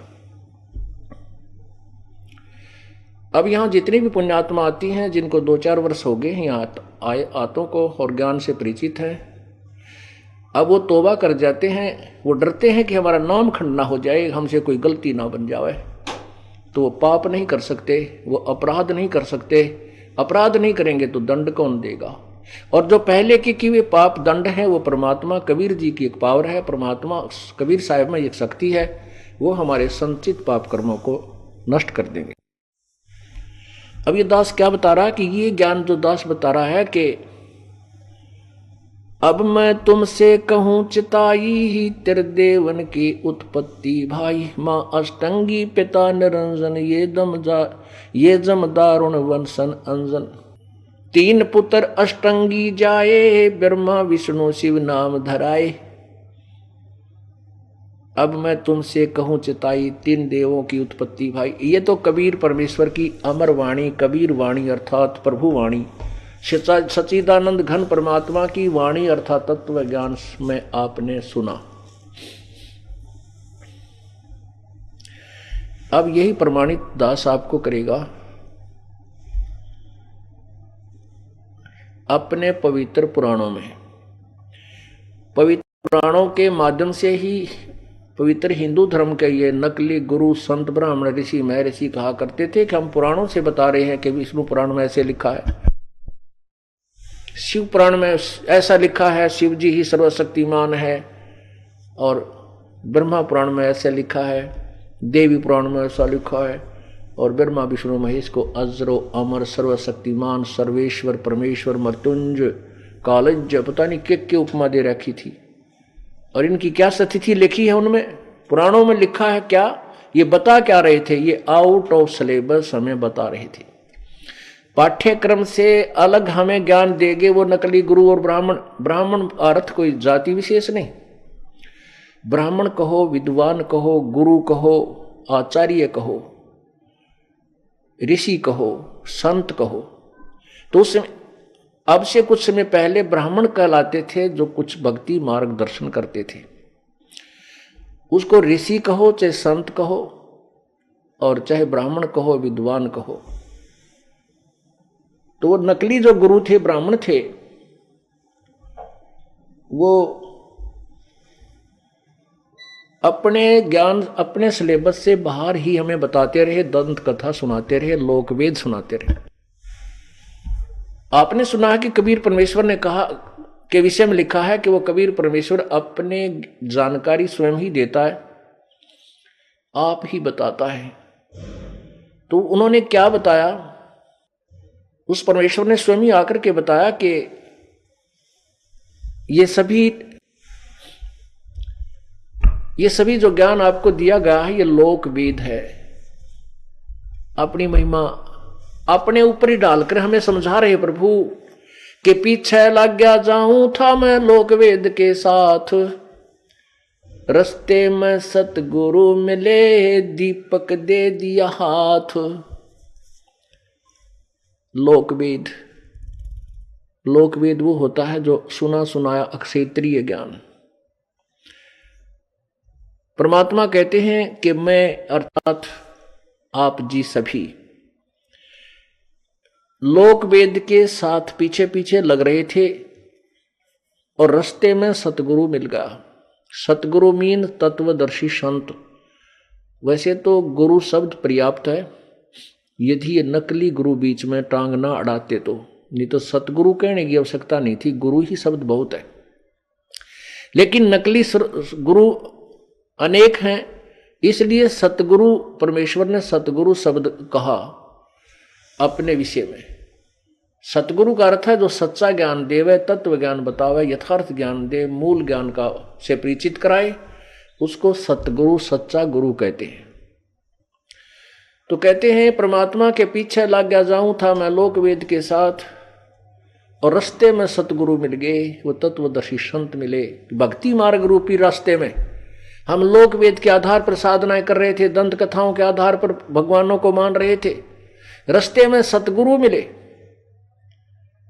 अब यहाँ जितनी भी पुण्यात्मा आती हैं, जिनको 2-4 वर्ष हो गए हैं यहाँ आतों को और ज्ञान से परिचित हैं, अब वो तौबा कर जाते हैं, वो डरते हैं कि हमारा नाम खंड ना हो जाए, हमसे कोई गलती ना बन जाए, तो वो पाप नहीं कर सकते, वो अपराध नहीं कर सकते। अपराध नहीं करेंगे तो दंड कौन देगा? और जो पहले के किए पाप दंड है वो परमात्मा कबीर जी की एक पावर है, परमात्मा कबीर साहिब में एक शक्ति है, वो हमारे संचित पाप कर्मों को नष्ट कर देंगे। अब ये दास क्या बता रहा है कि ये ज्ञान जो दास बता रहा है कि अब मैं तुमसे कहूं चिताई ही तेरे देवन की उत्पत्ति भाई, माँ अष्टंगी पिता निरंजन ये जम दारुण वंशन अंजन। 3 पुत्र अष्टंगी जाए, ब्रह्मा विष्णु शिव नाम धराए। अब मैं तुमसे कहूं चिताई, 3 देवों की उत्पत्ति भाई। ये तो कबीर परमेश्वर की अमर वाणी, कबीर वाणी अर्थात प्रभु वाणी, सच्चिदानंद घन परमात्मा की वाणी अर्थात तत्व ज्ञान में आपने सुना। अब यही प्रमाणित दास आपको करेगा अपने पवित्र पुराणों में। पवित्र पुराणों के माध्यम से ही पवित्र हिंदू धर्म के ये नकली गुरु संत ब्राह्मण ऋषि महर्षि कहा करते थे कि हम पुराणों से बता रहे हैं कि विष्णु पुराण में ऐसे लिखा है, शिव पुराण में ऐसा लिखा है, शिव जी ही सर्वशक्तिमान है, और ब्रह्मा पुराण में ऐसा लिखा है, देवी पुराण में ऐसा लिखा है, और ब्रह्मा विष्णु महेश को अजरो अमर सर्वशक्तिमान सर्वेश्वर परमेश्वर मृत्युंजय कालज्य पता नहीं क्या उपमा दे रखी थी। और इनकी क्या स्थिति लिखी है उनमें पुराणों में लिखा है क्या? ये बता क्या रहे थे? ये आउट ऑफ सिलेबस हमें बता रहे थे, पाठ्यक्रम से अलग हमें ज्ञान देंगे वो नकली गुरु और ब्राह्मण। ब्राह्मण अर्थ कोई जाति विशेष नहीं, ब्राह्मण कहो, विद्वान कहो, गुरु कहो, आचार्य कहो, ऋषि कहो, संत कहो। तो उस अब से कुछ समय पहले ब्राह्मण कहलाते थे जो कुछ भक्ति मार्गदर्शन करते थे, उसको ऋषि कहो चाहे संत कहो, और चाहे ब्राह्मण कहो विद्वान कहो। तो वो नकली जो गुरु थे ब्राह्मण थे, वो अपने ज्ञान अपने सिलेबस से बाहर ही हमें बताते रहे, दंत कथा सुनाते रहे, लोकवेद सुनाते रहे। आपने सुना है कि कबीर परमेश्वर ने कहा के विषय में लिखा है कि वो कबीर परमेश्वर अपने जानकारी स्वयं ही देता है, आप ही बताता है। तो उन्होंने क्या बताया? उस परमेश्वर ने स्वयं ही आकर के बताया कि ये सभी जो ज्ञान आपको दिया गया है ये लोक वेद है। अपनी महिमा अपने ऊपर ही डालकर हमें समझा रहे प्रभु कि पीछे लग गया जाऊं था मैं लोक वेद के साथ, रस्ते में सतगुरु मिले दीपक दे दिया हाथ। लोकवेद, लोकवेद वो होता है जो सुना सुनाया अक्षेत्रीय ज्ञान। परमात्मा कहते हैं कि मैं अर्थात आप जी सभी लोकवेद के साथ पीछे पीछे लग रहे थे और रास्ते में सतगुरु मिल गया। सतगुरु मीन तत्वदर्शी संत। वैसे तो गुरु शब्द पर्याप्त है, यदि ये नकली गुरु बीच में टांग ना अड़ाते तो, नहीं तो सतगुरु कहने की आवश्यकता नहीं थी, गुरु ही शब्द बहुत है। लेकिन नकली गुरु अनेक हैं, इसलिए सतगुरु परमेश्वर ने सतगुरु शब्द कहा अपने विषय में। सतगुरु का अर्थ है जो सच्चा ज्ञान देवे, तत्व ज्ञान बतावे, यथार्थ ज्ञान दे, मूल ज्ञान का से परिचित कराए, उसको सतगुरु सच्चा गुरु कहते हैं। तो कहते हैं परमात्मा के पीछे लग गया जाऊं था मैं लोक वेद के साथ, और रास्ते में सतगुरु मिल गए, वो तत्वदर्शी संत मिले। भक्ति मार्ग रूपी रास्ते में हम लोक वेद के आधार पर साधनाएं कर रहे थे, दंत कथाओं के आधार पर भगवानों को मान रहे थे, रास्ते में सतगुरु मिले,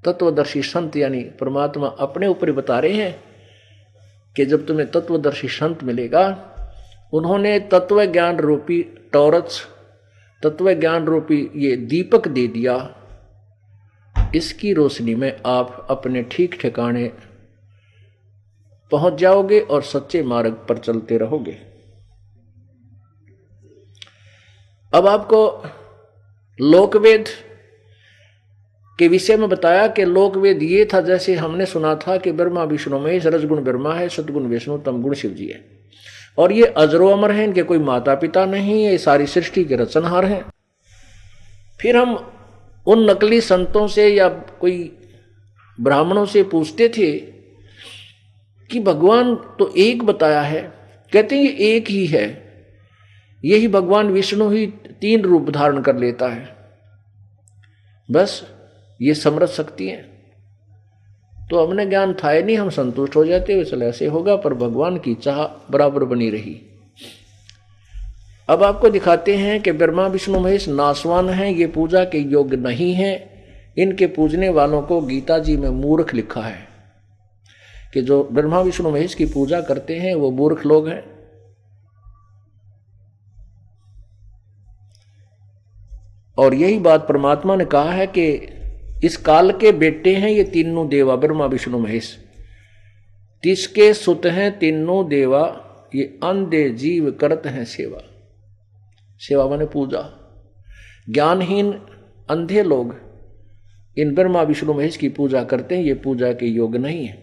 तत्वदर्शी संत, यानी परमात्मा अपने ऊपर बता रहे हैं कि जब तुम्हें तत्वदर्शी संत मिलेगा, उन्होंने तत्व ज्ञान रूपी टॉर्च, तत्व ज्ञान रूपी ये दीपक दे दिया। इसकी रोशनी में आप अपने ठीक ठिकाने पहुंच जाओगे और सच्चे मार्ग पर चलते रहोगे। अब आपको लोकवेद के विषय में बताया कि लोकवेद ये था, जैसे हमने सुना था कि ब्रह्मा विष्णु महेश, रजगुण ब्रह्मा है, सतगुण विष्णु, तमगुण शिव जी है, और ये अजरो अमर हैं, इनके कोई माता पिता नहीं है, ये सारी सृष्टि के रचनहार हैं। फिर हम उन नकली संतों से या कोई ब्राह्मणों से पूछते थे कि भगवान तो एक बताया है, कहते हैं ये एक ही है, यही भगवान विष्णु ही 3 रूप धारण कर लेता है, बस ये समृद्ध शक्ति है। तो हमने ज्ञान था ही नहीं, हम संतुष्ट हो जाते, चलो ऐसे होगा, पर भगवान की चाह बराबर बनी रही। अब आपको दिखाते हैं कि ब्रह्मा विष्णु महेश नासवान हैं, ये पूजा के योग्य नहीं है। इनके पूजने वालों को गीता जी में मूर्ख लिखा है कि जो ब्रह्मा विष्णु महेश की पूजा करते हैं वो मूर्ख लोग हैं। और यही बात परमात्मा ने कहा है कि इस काल के बेटे हैं ये तीनों देवा, ब्रह्मा विष्णु महेश, तिसके सुत हैं तीनों देवा, ये अंधे जीव करत हैं सेवा। सेवा माने पूजा। ज्ञानहीन अंधे लोग इन ब्रह्मा विष्णु महेश की पूजा करते हैं, ये पूजा के योग्य नहीं है,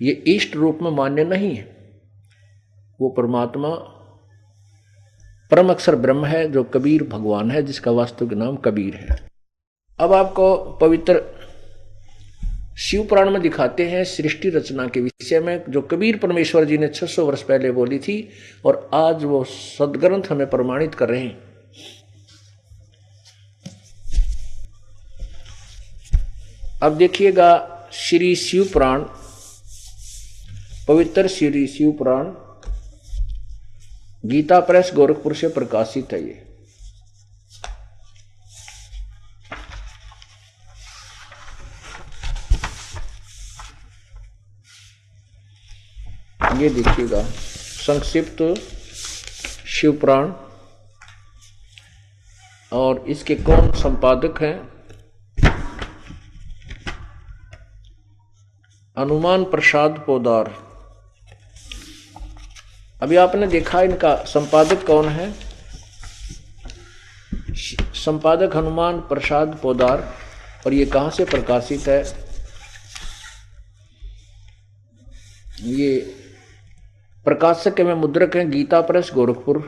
ये इष्ट रूप में मान्य नहीं है। वो परमात्मा परम अक्षर ब्रह्म है जो कबीर भगवान है, जिसका वास्तविक नाम कबीर है। अब आपको पवित्र शिव पुराण में दिखाते हैं सृष्टि रचना के विषय में, जो कबीर परमेश्वर जी ने 600 वर्ष पहले बोली थी, और आज वो सदग्रंथ हमें प्रमाणित कर रहे हैं। अब देखिएगा श्री शिव पुराण, पवित्र श्री शिव पुराण गीता प्रेस गोरखपुर से प्रकाशित है। ये देखिएगा संक्षिप्त शिव पुराण, और इसके कौन संपादक हैं? हनुमान प्रसाद पोदार। अभी आपने देखा इनका संपादक कौन है? संपादक हनुमान प्रसाद पोदार। और ये कहाँ से प्रकाशित है? ये प्रकाशक में मुद्रक हैं गीता प्रेस गोरखपुर,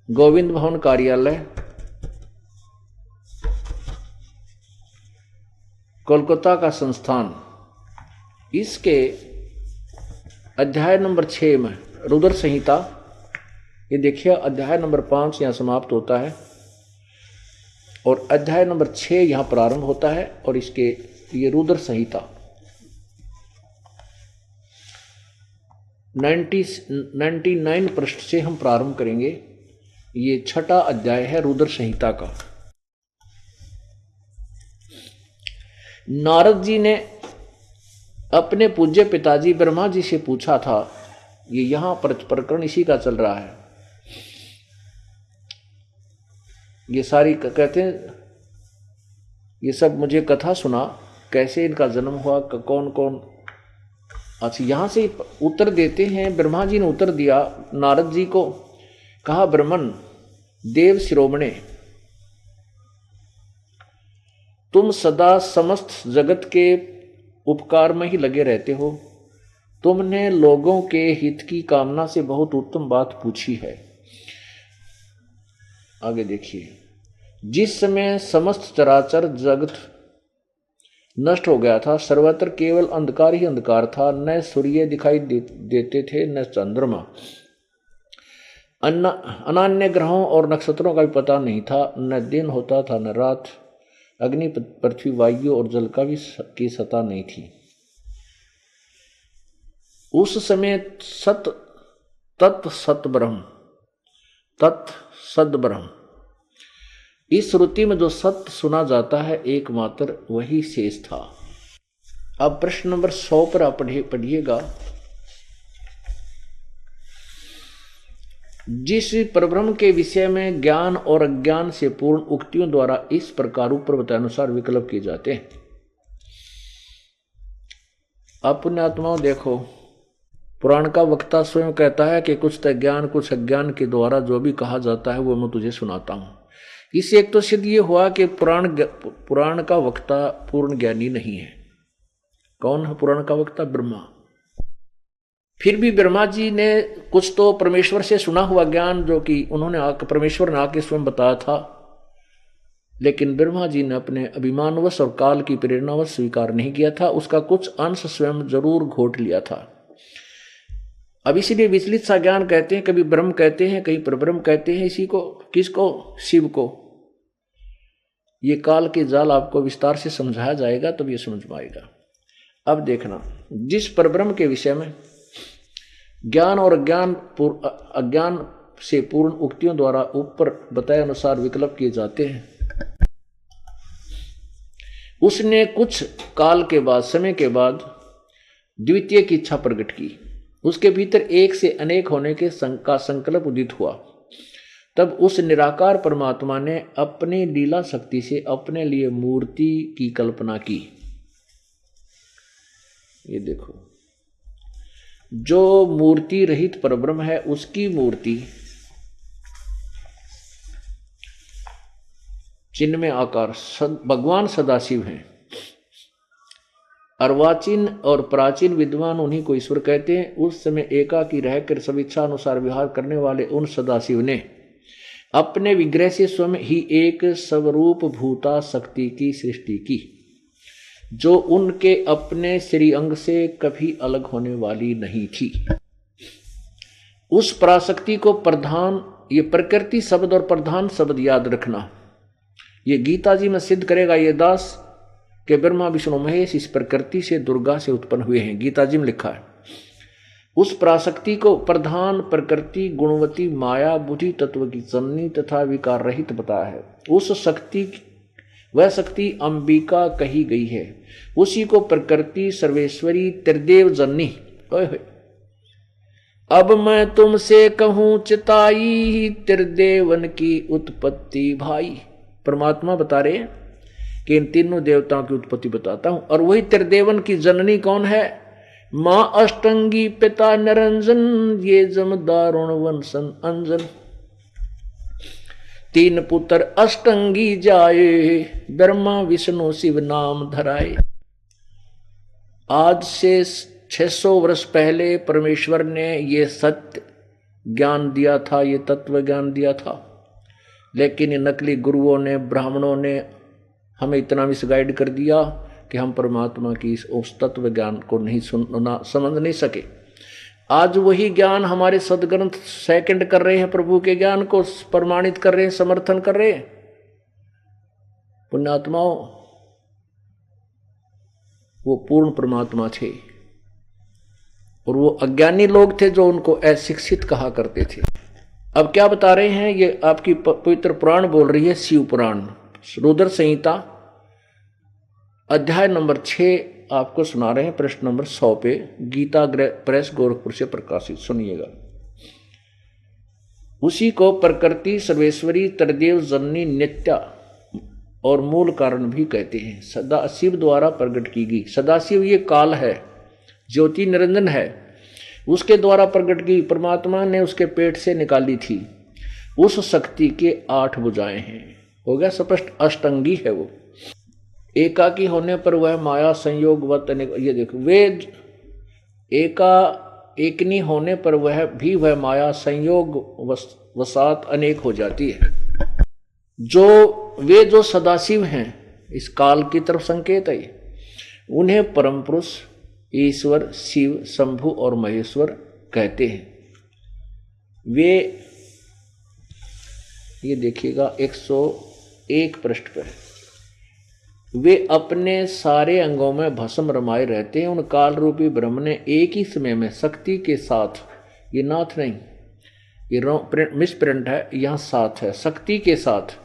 गोविंद भवन कार्यालय, कोलकाता का संस्थान। इसके अध्याय नंबर 6 में रुद्र संहिता, ये देखिए अध्याय नंबर 5 यहाँ समाप्त होता है और अध्याय नंबर 6 यहाँ प्रारंभ होता है, और इसके ये रुद्र संहिता 99 पृष्ठ से हम प्रारंभ करेंगे। ये 6ठा अध्याय है रुद्र संहिता का। नारद जी ने अपने पूज्य पिताजी ब्रह्मा जी से पूछा था, ये यहां पर प्रकरण इसी का चल रहा है। ये सारी कहते हैं, ये सब मुझे कथा सुना, कैसे इनका जन्म हुआ, कौन कौन। अच्छा, यहां से उत्तर देते हैं। ब्रह्मा जी ने उत्तर दिया नारद जी को, कहा ब्रह्मन देव शिरोमणे, तुम सदा समस्त जगत के उपकार में ही लगे रहते हो। तुमने लोगों के हित की कामना से बहुत उत्तम बात पूछी है। आगे देखिए, जिस समय समस्त चराचर जगत नष्ट हो गया था, सर्वत्र केवल अंधकार ही अंधकार था, न सूर्य दिखाई देते थे न चंद्रमा, अन्य ग्रहों और नक्षत्रों का भी पता नहीं था, न दिन होता था न रात, अग्नि पृथ्वी वायु और जल का भी की सत्ता नहीं थी। उस समय तत् सत ब्रह्म, इस श्रुति में जो सत्य सुना जाता है एकमात्र वही शेष था। अब प्रश्न नंबर 100 पर आप पढ़िएगा। जिस परब्रह्म के विषय में ज्ञान और अज्ञान से पूर्ण उक्तियों द्वारा इस प्रकार ऊपर बताए अनुसार विकल्प किए जाते हैं। अब पुण्यात्माओं देखो, पुराण का वक्ता स्वयं कहता है कि कुछ तो ज्ञान कुछ अज्ञान के द्वारा जो भी कहा जाता है वो मैं तुझे सुनाता हूं। इससे एक तो सिद्ध ये हुआ कि पुराण का वक्ता पूर्ण ज्ञानी नहीं है। कौन है पुराण का वक्ता? ब्रह्मा। फिर भी ब्रह्मा जी ने कुछ तो परमेश्वर से सुना हुआ ज्ञान जो कि उन्होंने परमेश्वर ने आके स्वयं बताया था, लेकिन ब्रह्मा जी ने अपने अभिमानवश और काल की प्रेरणावश स्वीकार नहीं किया था। उसका कुछ अंश स्वयं जरूर घोट लिया था। अब इसीलिए विचलित सा ज्ञान कहते हैं, कभी ब्रह्म कहते हैं, कहीं परब्रह्म कहते हैं। इसी को किसको? शिव को। ये काल के जाल आपको विस्तार से समझाया जाएगा तब ये समझ में आएगा। अब देखना, जिस परब्रह्म के विषय में ज्ञान और अज्ञान से पूर्ण उक्तियों द्वारा ऊपर बताए अनुसार विकल्प किए जाते हैं, उसने कुछ काल के बाद, समय के बाद द्वितीय की इच्छा प्रकट की। उसके भीतर एक से अनेक होने के का संकल्प उदित हुआ। तब उस निराकार परमात्मा ने अपनी लीला शक्ति से अपने लिए मूर्ति की कल्पना की। ये देखो, जो मूर्ति रहित परब्रह्म है उसकी मूर्ति चिन्मय आकार भगवान सदाशिव हैं। अर्वाचीन और प्राचीन विद्वान उन्हीं को ईश्वर कहते हैं। उस समय एकाकी रहकर सब इच्छा अनुसार विहार करने वाले उन सदाशिव ने अपने विग्रह से स्वयं ही एक स्वरूप भूता शक्ति की सृष्टि की, जो उनके अपने श्री अंग से कभी अलग होने वाली नहीं थी। उस पराशक्ति को प्रधान, ये प्रकृति शब्द और प्रधान शब्द याद रखना। ये गीता जी में सिद्ध करेगा ये दास कि ब्रह्मा विष्णु महेश इस प्रकृति से, दुर्गा से उत्पन्न हुए हैं। गीता जी में लिखा है। उस पराशक्ति को प्रधान प्रकृति गुणवती माया बुद्धि तत्व की जननी तथा विकार रहित बताया है। उस शक्ति, वह शक्ति अंबिका कही गई है। उसी को प्रकृति सर्वेश्वरी त्रिदेव जननी। अब मैं तुमसे कहूं चिताई, त्रिदेवन की उत्पत्ति भाई। परमात्मा बता रहे हैं कि इन तीनों देवताओं की उत्पत्ति बताता हूं। और वही त्रिदेवन की जननी कौन है? मां अष्टंगी, पिता निरंजन, ये जम दारुण वंशन अंजन। तीन पुत्र अष्टंगी जाए, ब्रह्मा विष्णु शिव नाम धराए। आज से 600 वर्ष पहले परमेश्वर ने ये सत्य ज्ञान दिया था, ये तत्व ज्ञान दिया था, लेकिन ये नकली गुरुओं ने, ब्राह्मणों ने हमें इतना मिसगाइड कर दिया कि हम परमात्मा की उस तत्व ज्ञान को नहीं समझ नहीं सके। आज वही ज्ञान हमारे सदग्रंथ सेकंड कर रहे हैं, प्रभु के ज्ञान को प्रमाणित कर रहे हैं, समर्थन कर रहे हैं। पुण्यात्माओं, वो पूर्ण परमात्मा थे और वो अज्ञानी लोग थे जो उनको अशिक्षित कहा करते थे। अब क्या बता रहे हैं? ये आपकी पवित्र पुराण बोल रही है, शिव पुराण, रुद्र संहिता अध्याय नंबर 6 आपको सुना रहे हैं, प्रश्न नंबर 100 पे, गीता प्रेस गोरखपुर से प्रकाशित। सुनिएगा। उसी को प्रकृति सर्वेश्वरी त्रिदेव जननी नित्या और मूल कारण भी कहते हैं। सदाशिव द्वारा प्रकट की गई। सदाशिव ये काल है, ज्योति निरंजन है, उसके द्वारा प्रकट की। परमात्मा ने उसके पेट से निकाली थी। उस शक्ति के 8 भुजाएं हैं। हो गया स्पष्ट, अष्टंगी है वो। एकाकी होने पर वह माया संयोगवत अनेक। ये देखो, वेद एकनी होने पर वह माया संयोग वसात अनेक हो जाती है। जो सदाशिव हैं, इस काल की तरफ संकेत है, उन्हें परम पुरुष ईश्वर शिव शंभु और महेश्वर कहते हैं। वे, ये देखिएगा 101 पृष्ठ पर, वे अपने सारे अंगों में भस्म रमाए रहते हैं। उन काल रूपी ब्रह्म ने एक ही समय में शक्ति के साथ, ये नाथ नहीं, ये मिसप्रिंट है, यहाँ साथ है, शक्ति के साथ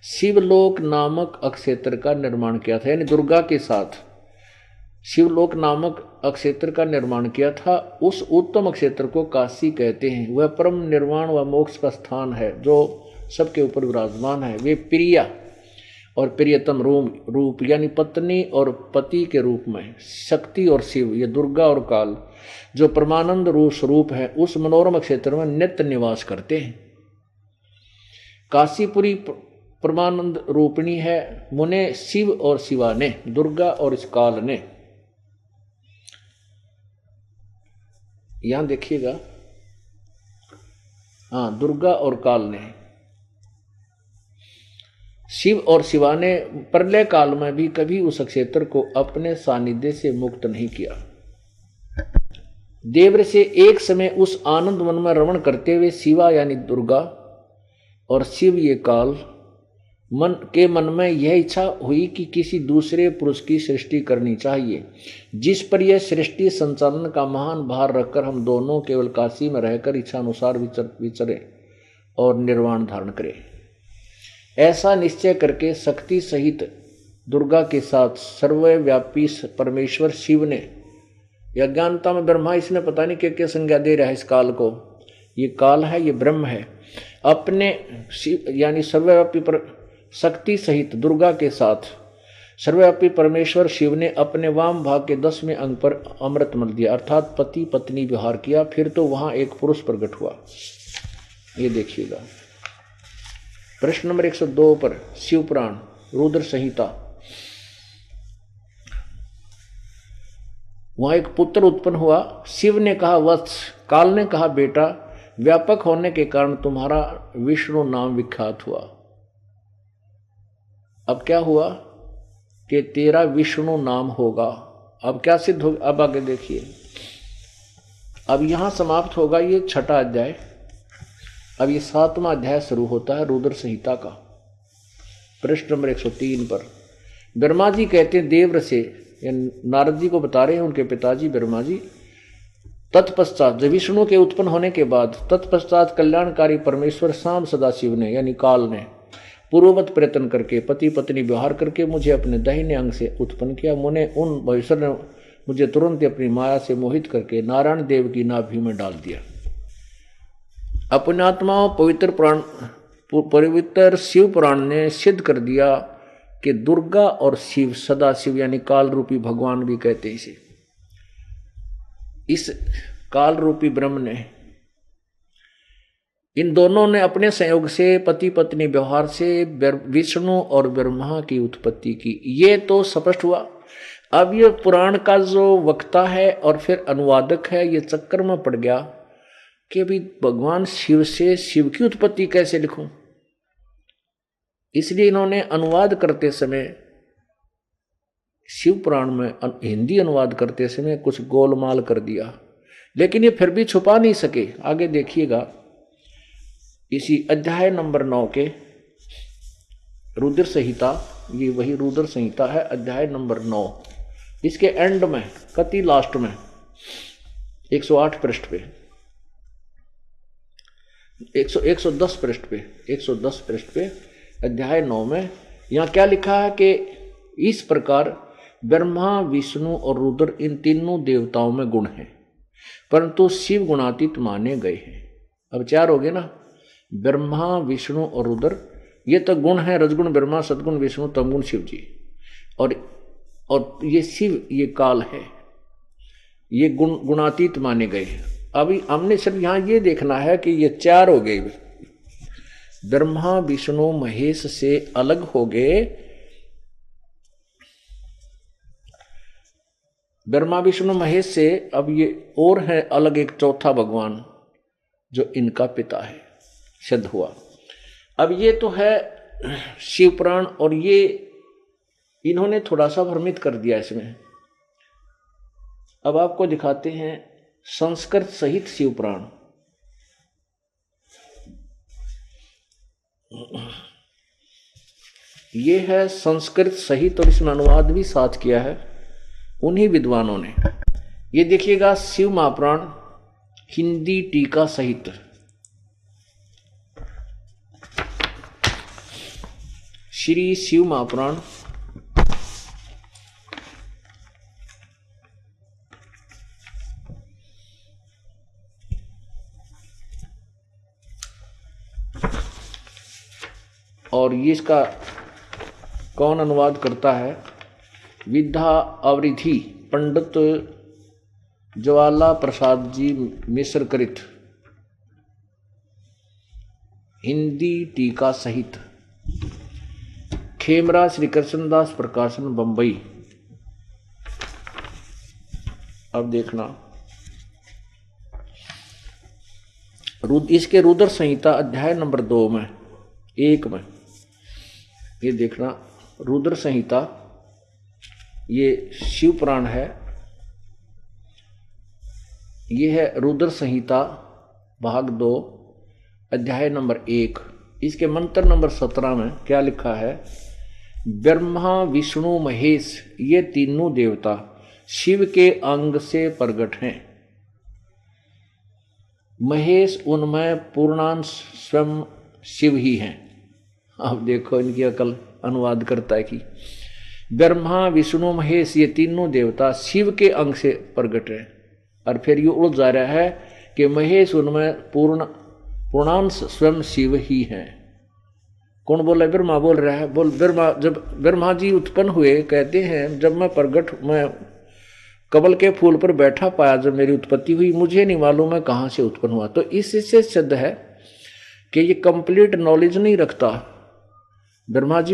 शिवलोक नामक अक्षेत्र का निर्माण किया था। यानी दुर्गा के साथ शिवलोक नामक अक्षेत्र का निर्माण किया था। उस उत्तम अक्षेत्र को काशी कहते हैं। वह परम निर्वाण व मोक्ष का स्थान है जो सबके ऊपर विराजमान है। वे प्रिया और प्रियतम रूप यानी पत्नी और पति के रूप में शक्ति और शिव, ये दुर्गा और काल जो परमानंद रूप स्वरूप है, उस मनोरम क्षेत्र में नित्य निवास करते हैं। काशीपुरी परमानंद रूपिणी है, मुने शिव और शिवा ने, दुर्गा और इस काल ने। यहां देखिएगा, हाँ, दुर्गा और काल ने, शिव और शिवा ने प्रलय काल में भी कभी उस क्षेत्र को अपने सानिध्य से मुक्त नहीं किया। देव्र से एक समय उस आनंद मन में रमण करते हुए शिवा यानी दुर्गा और शिव ये काल मन में यह इच्छा हुई कि किसी दूसरे पुरुष की सृष्टि करनी चाहिए, जिस पर यह सृष्टि संचालन का महान भार रखकर हम दोनों केवल काशी में रहकर इच्छानुसार विचरे और निर्वाण धारण करें। ऐसा निश्चय करके शक्ति सहित दुर्गा के साथ सर्वव्यापी परमेश्वर शिव ने, यज्ञानता में ब्रह्मा इसने पता नहीं क्या संज्ञा दे रहा है इस काल को, ये काल है, ये ब्रह्म है, अपने शिव यानी सर्वव्यापी पर शक्ति सहित दुर्गा के साथ सर्वव्यापी परमेश्वर शिव ने अपने वाम भाग के 10वें अंग पर अमृत मल दिया, अर्थात पति पत्नी विहार किया। फिर तो वहां एक पुरुष प्रकट हुआ। ये देखिएगा प्रश्न नंबर 102 पर शिव पुराण रुद्र संहिता, वहां एक पुत्र उत्पन्न हुआ। शिव ने कहा वत्स, काल ने कहा बेटा, व्यापक होने के कारण तुम्हारा विष्णु नाम विख्यात हुआ। अब क्या हुआ कि तेरा विष्णु नाम होगा। अब क्या सिद्ध होगा, अब आगे देखिए। अब यहां समाप्त होगा ये 6ठा अध्याय। अब ये 7वां अध्याय शुरू होता है रुद्र संहिता का। प्रश्न नंबर 103 पर ब्रह्मा जी कहते हैं देव्र से, नारद जी को बता रहे हैं उनके पिताजी ब्रह्मा जी, तत्पश्चात जब विष्णु के उत्पन्न होने के बाद तत्पश्चात कल्याणकारी परमेश्वर शाम सदाशिव ने यानी काल ने पूर्ववत प्रयत्न करके पति पत्नी व्यवहार करके मुझे अपने दाहिने अंग से उत्पन्न किया। मुने उन भविष्य ने मुझे तुरंत अपनी माया से मोहित करके नारायण देव की नाभि में डाल दिया। अपने आत्माओं पवित्र शिव पुराण ने सिद्ध कर दिया कि दुर्गा और शिव सदा शिव यानी काल रूपी भगवान भी कहते हैं इसे। इस काल रूपी ब्रह्म ने, इन दोनों ने अपने संयोग से पति पत्नी व्यवहार से विष्णु और ब्रह्मा की उत्पत्ति की। ये तो स्पष्ट हुआ। अब ये पुराण का जो वक्ता है और फिर अनुवादक है, ये चक्कर में पड़ गया कि अभी भगवान शिव से शिव की उत्पत्ति कैसे लिखूं। इसलिए इन्होंने अनुवाद करते समय शिव पुराण में हिंदी अनुवाद करते समय कुछ गोलमाल कर दिया, लेकिन ये फिर भी छुपा नहीं सके। आगे देखिएगा इसी अध्याय नंबर 9 के रुद्र संहिता, ये वही रुद्र संहिता है, अध्याय नंबर 9, इसके एंड में कति लास्ट में 108 पृष्ठ पे 110 पृष्ठ पे 110 पृष्ठ पे अध्याय 9 में यहाँ क्या लिखा है कि इस प्रकार ब्रह्मा विष्णु और रुद्र इन तीनों देवताओं में गुण हैं, परंतु शिव गुणातीत माने गए हैं। अब 4 हो गए ना, ब्रह्मा विष्णु और रुद्र, ये तो गुण है, रजगुण ब्रह्मा, सदगुण विष्णु, तमगुण शिव जी, और ये शिव ये काल है, ये गुणातीत माने गए हैं। अभी हमने सिर्फ यहां ये देखना है कि ये 4 हो गए, ब्रह्मा विष्णु महेश से अलग हो गए। ब्रह्मा विष्णु महेश से अब ये और है अलग एक चौथा भगवान जो इनका पिता है, सिद्ध हुआ। अब ये तो है शिव पुराण, और ये इन्होंने थोड़ा सा भ्रमित कर दिया इसमें। अब आपको दिखाते हैं संस्कृत सहित शिव पुराण। ये है संस्कृत सहित, और इसमें अनुवाद भी साथ किया है उन्हीं विद्वानों ने। ये देखिएगा शिव महापुराण हिंदी टीका सहित, श्री शिव महापुराण और ये इसका कौन अनुवाद करता है? विद्या आवृधि पंडित ज्वाला प्रसाद जी मिश्र कृत, हिंदी टीका सहित, खेमरा श्री कृष्णदास प्रकाशन बंबई। अब देखना इसके रुद्र संहिता अध्याय नंबर 2 में 1 में ये देखना, रुद्र संहिता ये शिव पुराण है, ये है रुद्र संहिता भाग 2 अध्याय नंबर 1। इसके मंत्र नंबर 17 में क्या लिखा है? ब्रह्मा विष्णु महेश ये तीनों देवता शिव के अंग से प्रकट हैं। महेश उनमें पूर्णांश स्वयं शिव ही हैं। अब देखो इनकी अकल अनुवाद करता है कि ब्रह्मा विष्णु महेश ये तीनों देवता शिव के अंग से प्रकट हैं। और फिर ये उड़ जा रहा है कि महेश उनमें पूर्णांश स्वयं शिव ही हैं। कौन बोल रहा है? ब्रह्मा बोल रहा है। बोल ब्रह्मा, जब ब्रह्मा जी उत्पन्न हुए, कहते हैं जब मैं प्रकट, मैं कमल के फूल पर बैठा पाया, जब मेरी उत्पत्ति हुई, मुझे नहीं मालूम है कहाँ से उत्पन्न हुआ। तो इससे सिद्ध है कि ये कंप्लीट नॉलेज नहीं रखता। ब्रह्मा जी